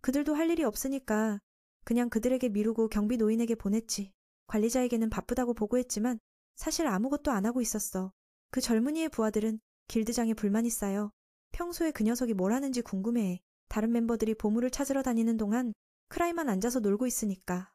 그들도 할 일이 없으니까 그냥 그들에게 미루고 경비노인에게 보냈지. 관리자에게는 바쁘다고 보고했지만 사실 아무것도 안 하고 있었어. 그 젊은이의 부하들은 길드장에 불만이 쌓여 평소에 그 녀석이 뭘 하는지 궁금해해. 다른 멤버들이 보물을 찾으러 다니는 동안 크라이만 앉아서 놀고 있으니까.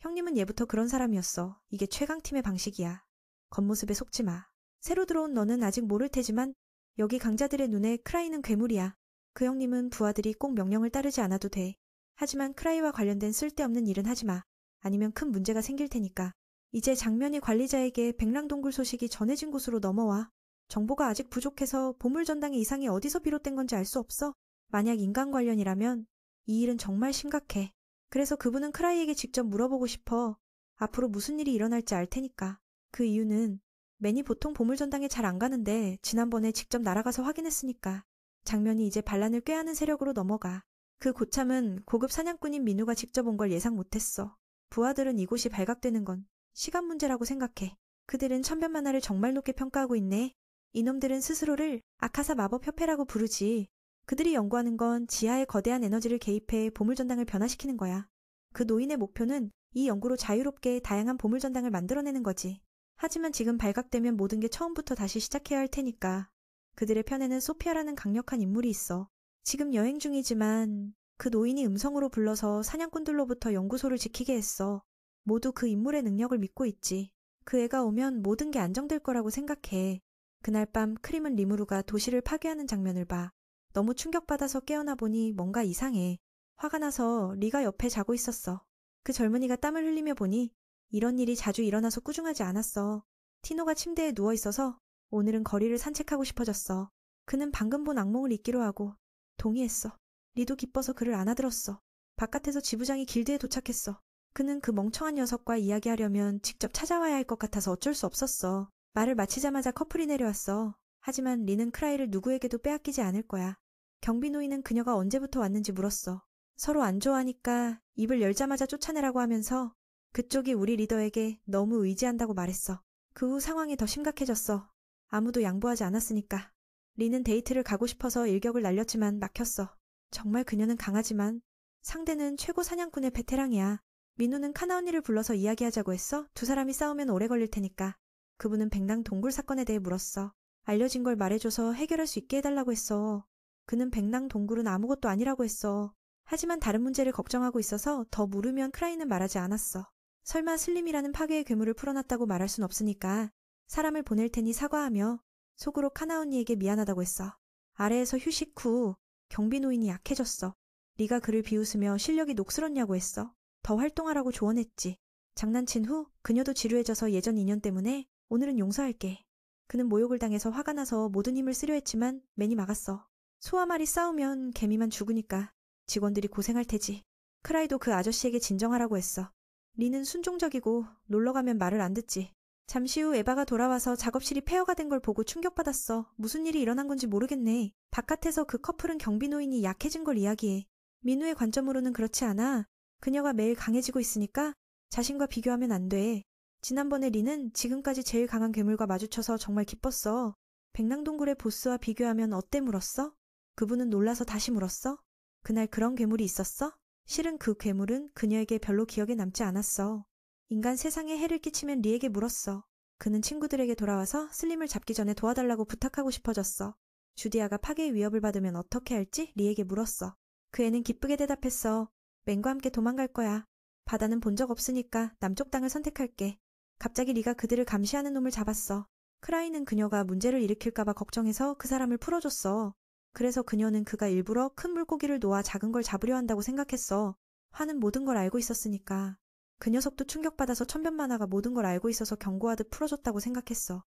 형님은 예부터 그런 사람이었어. 이게 최강팀의 방식이야. 겉모습에 속지 마. 새로 들어온 너는 아직 모를 테지만 여기 강자들의 눈에 크라이는 괴물이야. 그 형님은 부하들이 꼭 명령을 따르지 않아도 돼. 하지만 크라이와 관련된 쓸데없는 일은 하지 마. 아니면 큰 문제가 생길 테니까. 이제 장면이 관리자에게 백랑동굴 소식이 전해진 곳으로 넘어와. 정보가 아직 부족해서 보물 전당의 이상이 어디서 비롯된 건지 알 수 없어. 만약 인간 관련이라면 이 일은 정말 심각해. 그래서 그분은 크라이에게 직접 물어보고 싶어. 앞으로 무슨 일이 일어날지 알 테니까. 그 이유는 맨이 보통 보물 전당에 잘 안 가는데 지난번에 직접 날아가서 확인했으니까. 장면이 이제 반란을 꾀하는 세력으로 넘어가. 그 고참은 고급 사냥꾼인 민우가 직접 온 걸 예상 못했어. 부하들은 이곳이 발각되는 건 시간 문제라고 생각해. 그들은 천변만화를 정말 높게 평가하고 있네. 이놈들은 스스로를 아카사 마법협회라고 부르지. 그들이 연구하는 건 지하에 거대한 에너지를 개입해 보물전당을 변화시키는 거야. 그 노인의 목표는 이 연구로 자유롭게 다양한 보물전당을 만들어내는 거지. 하지만 지금 발각되면 모든 게 처음부터 다시 시작해야 할 테니까. 그들의 편에는 소피아라는 강력한 인물이 있어. 지금 여행 중이지만 그 노인이 음성으로 불러서 사냥꾼들로부터 연구소를 지키게 했어. 모두 그 인물의 능력을 믿고 있지. 그 애가 오면 모든 게 안정될 거라고 생각해. 그날 밤 크림은 리무르가 도시를 파괴하는 장면을 봐. 너무 충격받아서 깨어나 보니 뭔가 이상해. 화가 나서 리가 옆에 자고 있었어. 그 젊은이가 땀을 흘리며 보니 이런 일이 자주 일어나서 꾸중하지 않았어. 티노가 침대에 누워 있어서 오늘은 거리를 산책하고 싶어졌어. 그는 방금 본 악몽을 잊기로 하고 동의했어. 리도 기뻐서 그를 안아들었어. 바깥에서 지부장이 길드에 도착했어. 그는 그 멍청한 녀석과 이야기하려면 직접 찾아와야 할 것 같아서 어쩔 수 없었어. 말을 마치자마자 커플이 내려왔어. 하지만 리는 크라이를 누구에게도 빼앗기지 않을 거야. 경비노인은 그녀가 언제부터 왔는지 물었어. 서로 안 좋아하니까 입을 열자마자 쫓아내라고 하면서 그쪽이 우리 리더에게 너무 의지한다고 말했어. 그 후 상황이 더 심각해졌어. 아무도 양보하지 않았으니까. 리는 데이트를 가고 싶어서 일격을 날렸지만 막혔어. 정말 그녀는 강하지만 상대는 최고 사냥꾼의 베테랑이야. 민우는 카나 언니를 불러서 이야기하자고 했어. 두 사람이 싸우면 오래 걸릴 테니까. 그분은 백랑 동굴 사건에 대해 물었어. 알려진 걸 말해줘서 해결할 수 있게 해달라고 했어. 그는 백랑 동굴은 아무것도 아니라고 했어. 하지만 다른 문제를 걱정하고 있어서 더 물으면 크라이는 말하지 않았어. 설마 슬림이라는 파괴의 괴물을 풀어놨다고 말할 순 없으니까 사람을 보낼 테니 사과하며 속으로 카나 언니에게 미안하다고 했어. 아래에서 휴식 후 경비노인이 약해졌어. 리가 그를 비웃으며 실력이 녹슬었냐고 했어. 더 활동하라고 조언했지. 장난친 후 그녀도 지루해져서 예전 인연 때문에 오늘은 용서할게. 그는 모욕을 당해서 화가 나서 모든 힘을 쓰려 했지만 맨이 막았어. 소 한 마리 싸우면 개미만 죽으니까 직원들이 고생할 테지. 크라이도 그 아저씨에게 진정하라고 했어. 리는 순종적이고 놀러가면 말을 안 듣지. 잠시 후 에바가 돌아와서 작업실이 폐허가 된 걸 보고 충격받았어. 무슨 일이 일어난 건지 모르겠네. 바깥에서 그 커플은 경비노인이 약해진 걸 이야기해. 민우의 관점으로는 그렇지 않아. 그녀가 매일 강해지고 있으니까 자신과 비교하면 안 돼. 지난번에 리는 지금까지 제일 강한 괴물과 마주쳐서 정말 기뻤어. 백랑동굴의 보스와 비교하면 어때 물었어? 그분은 놀라서 다시 물었어? 그날 그런 괴물이 있었어? 실은 그 괴물은 그녀에게 별로 기억에 남지 않았어. 인간 세상에 해를 끼치면 리에게 물었어. 그는 친구들에게 돌아와서 슬림을 잡기 전에 도와달라고 부탁하고 싶어졌어. 주디아가 파괴의 위협을 받으면 어떻게 할지 리에게 물었어. 그 애는 기쁘게 대답했어. 맨과 함께 도망갈 거야. 바다는 본 적 없으니까 남쪽 땅을 선택할게. 갑자기 리가 그들을 감시하는 놈을 잡았어. 크라이는 그녀가 문제를 일으킬까봐 걱정해서 그 사람을 풀어줬어. 그래서 그녀는 그가 일부러 큰 물고기를 놓아 작은 걸 잡으려 한다고 생각했어. 화는 모든 걸 알고 있었으니까. 그 녀석도 충격받아서 천변만화가 모든 걸 알고 있어서 경고하듯 풀어줬다고 생각했어.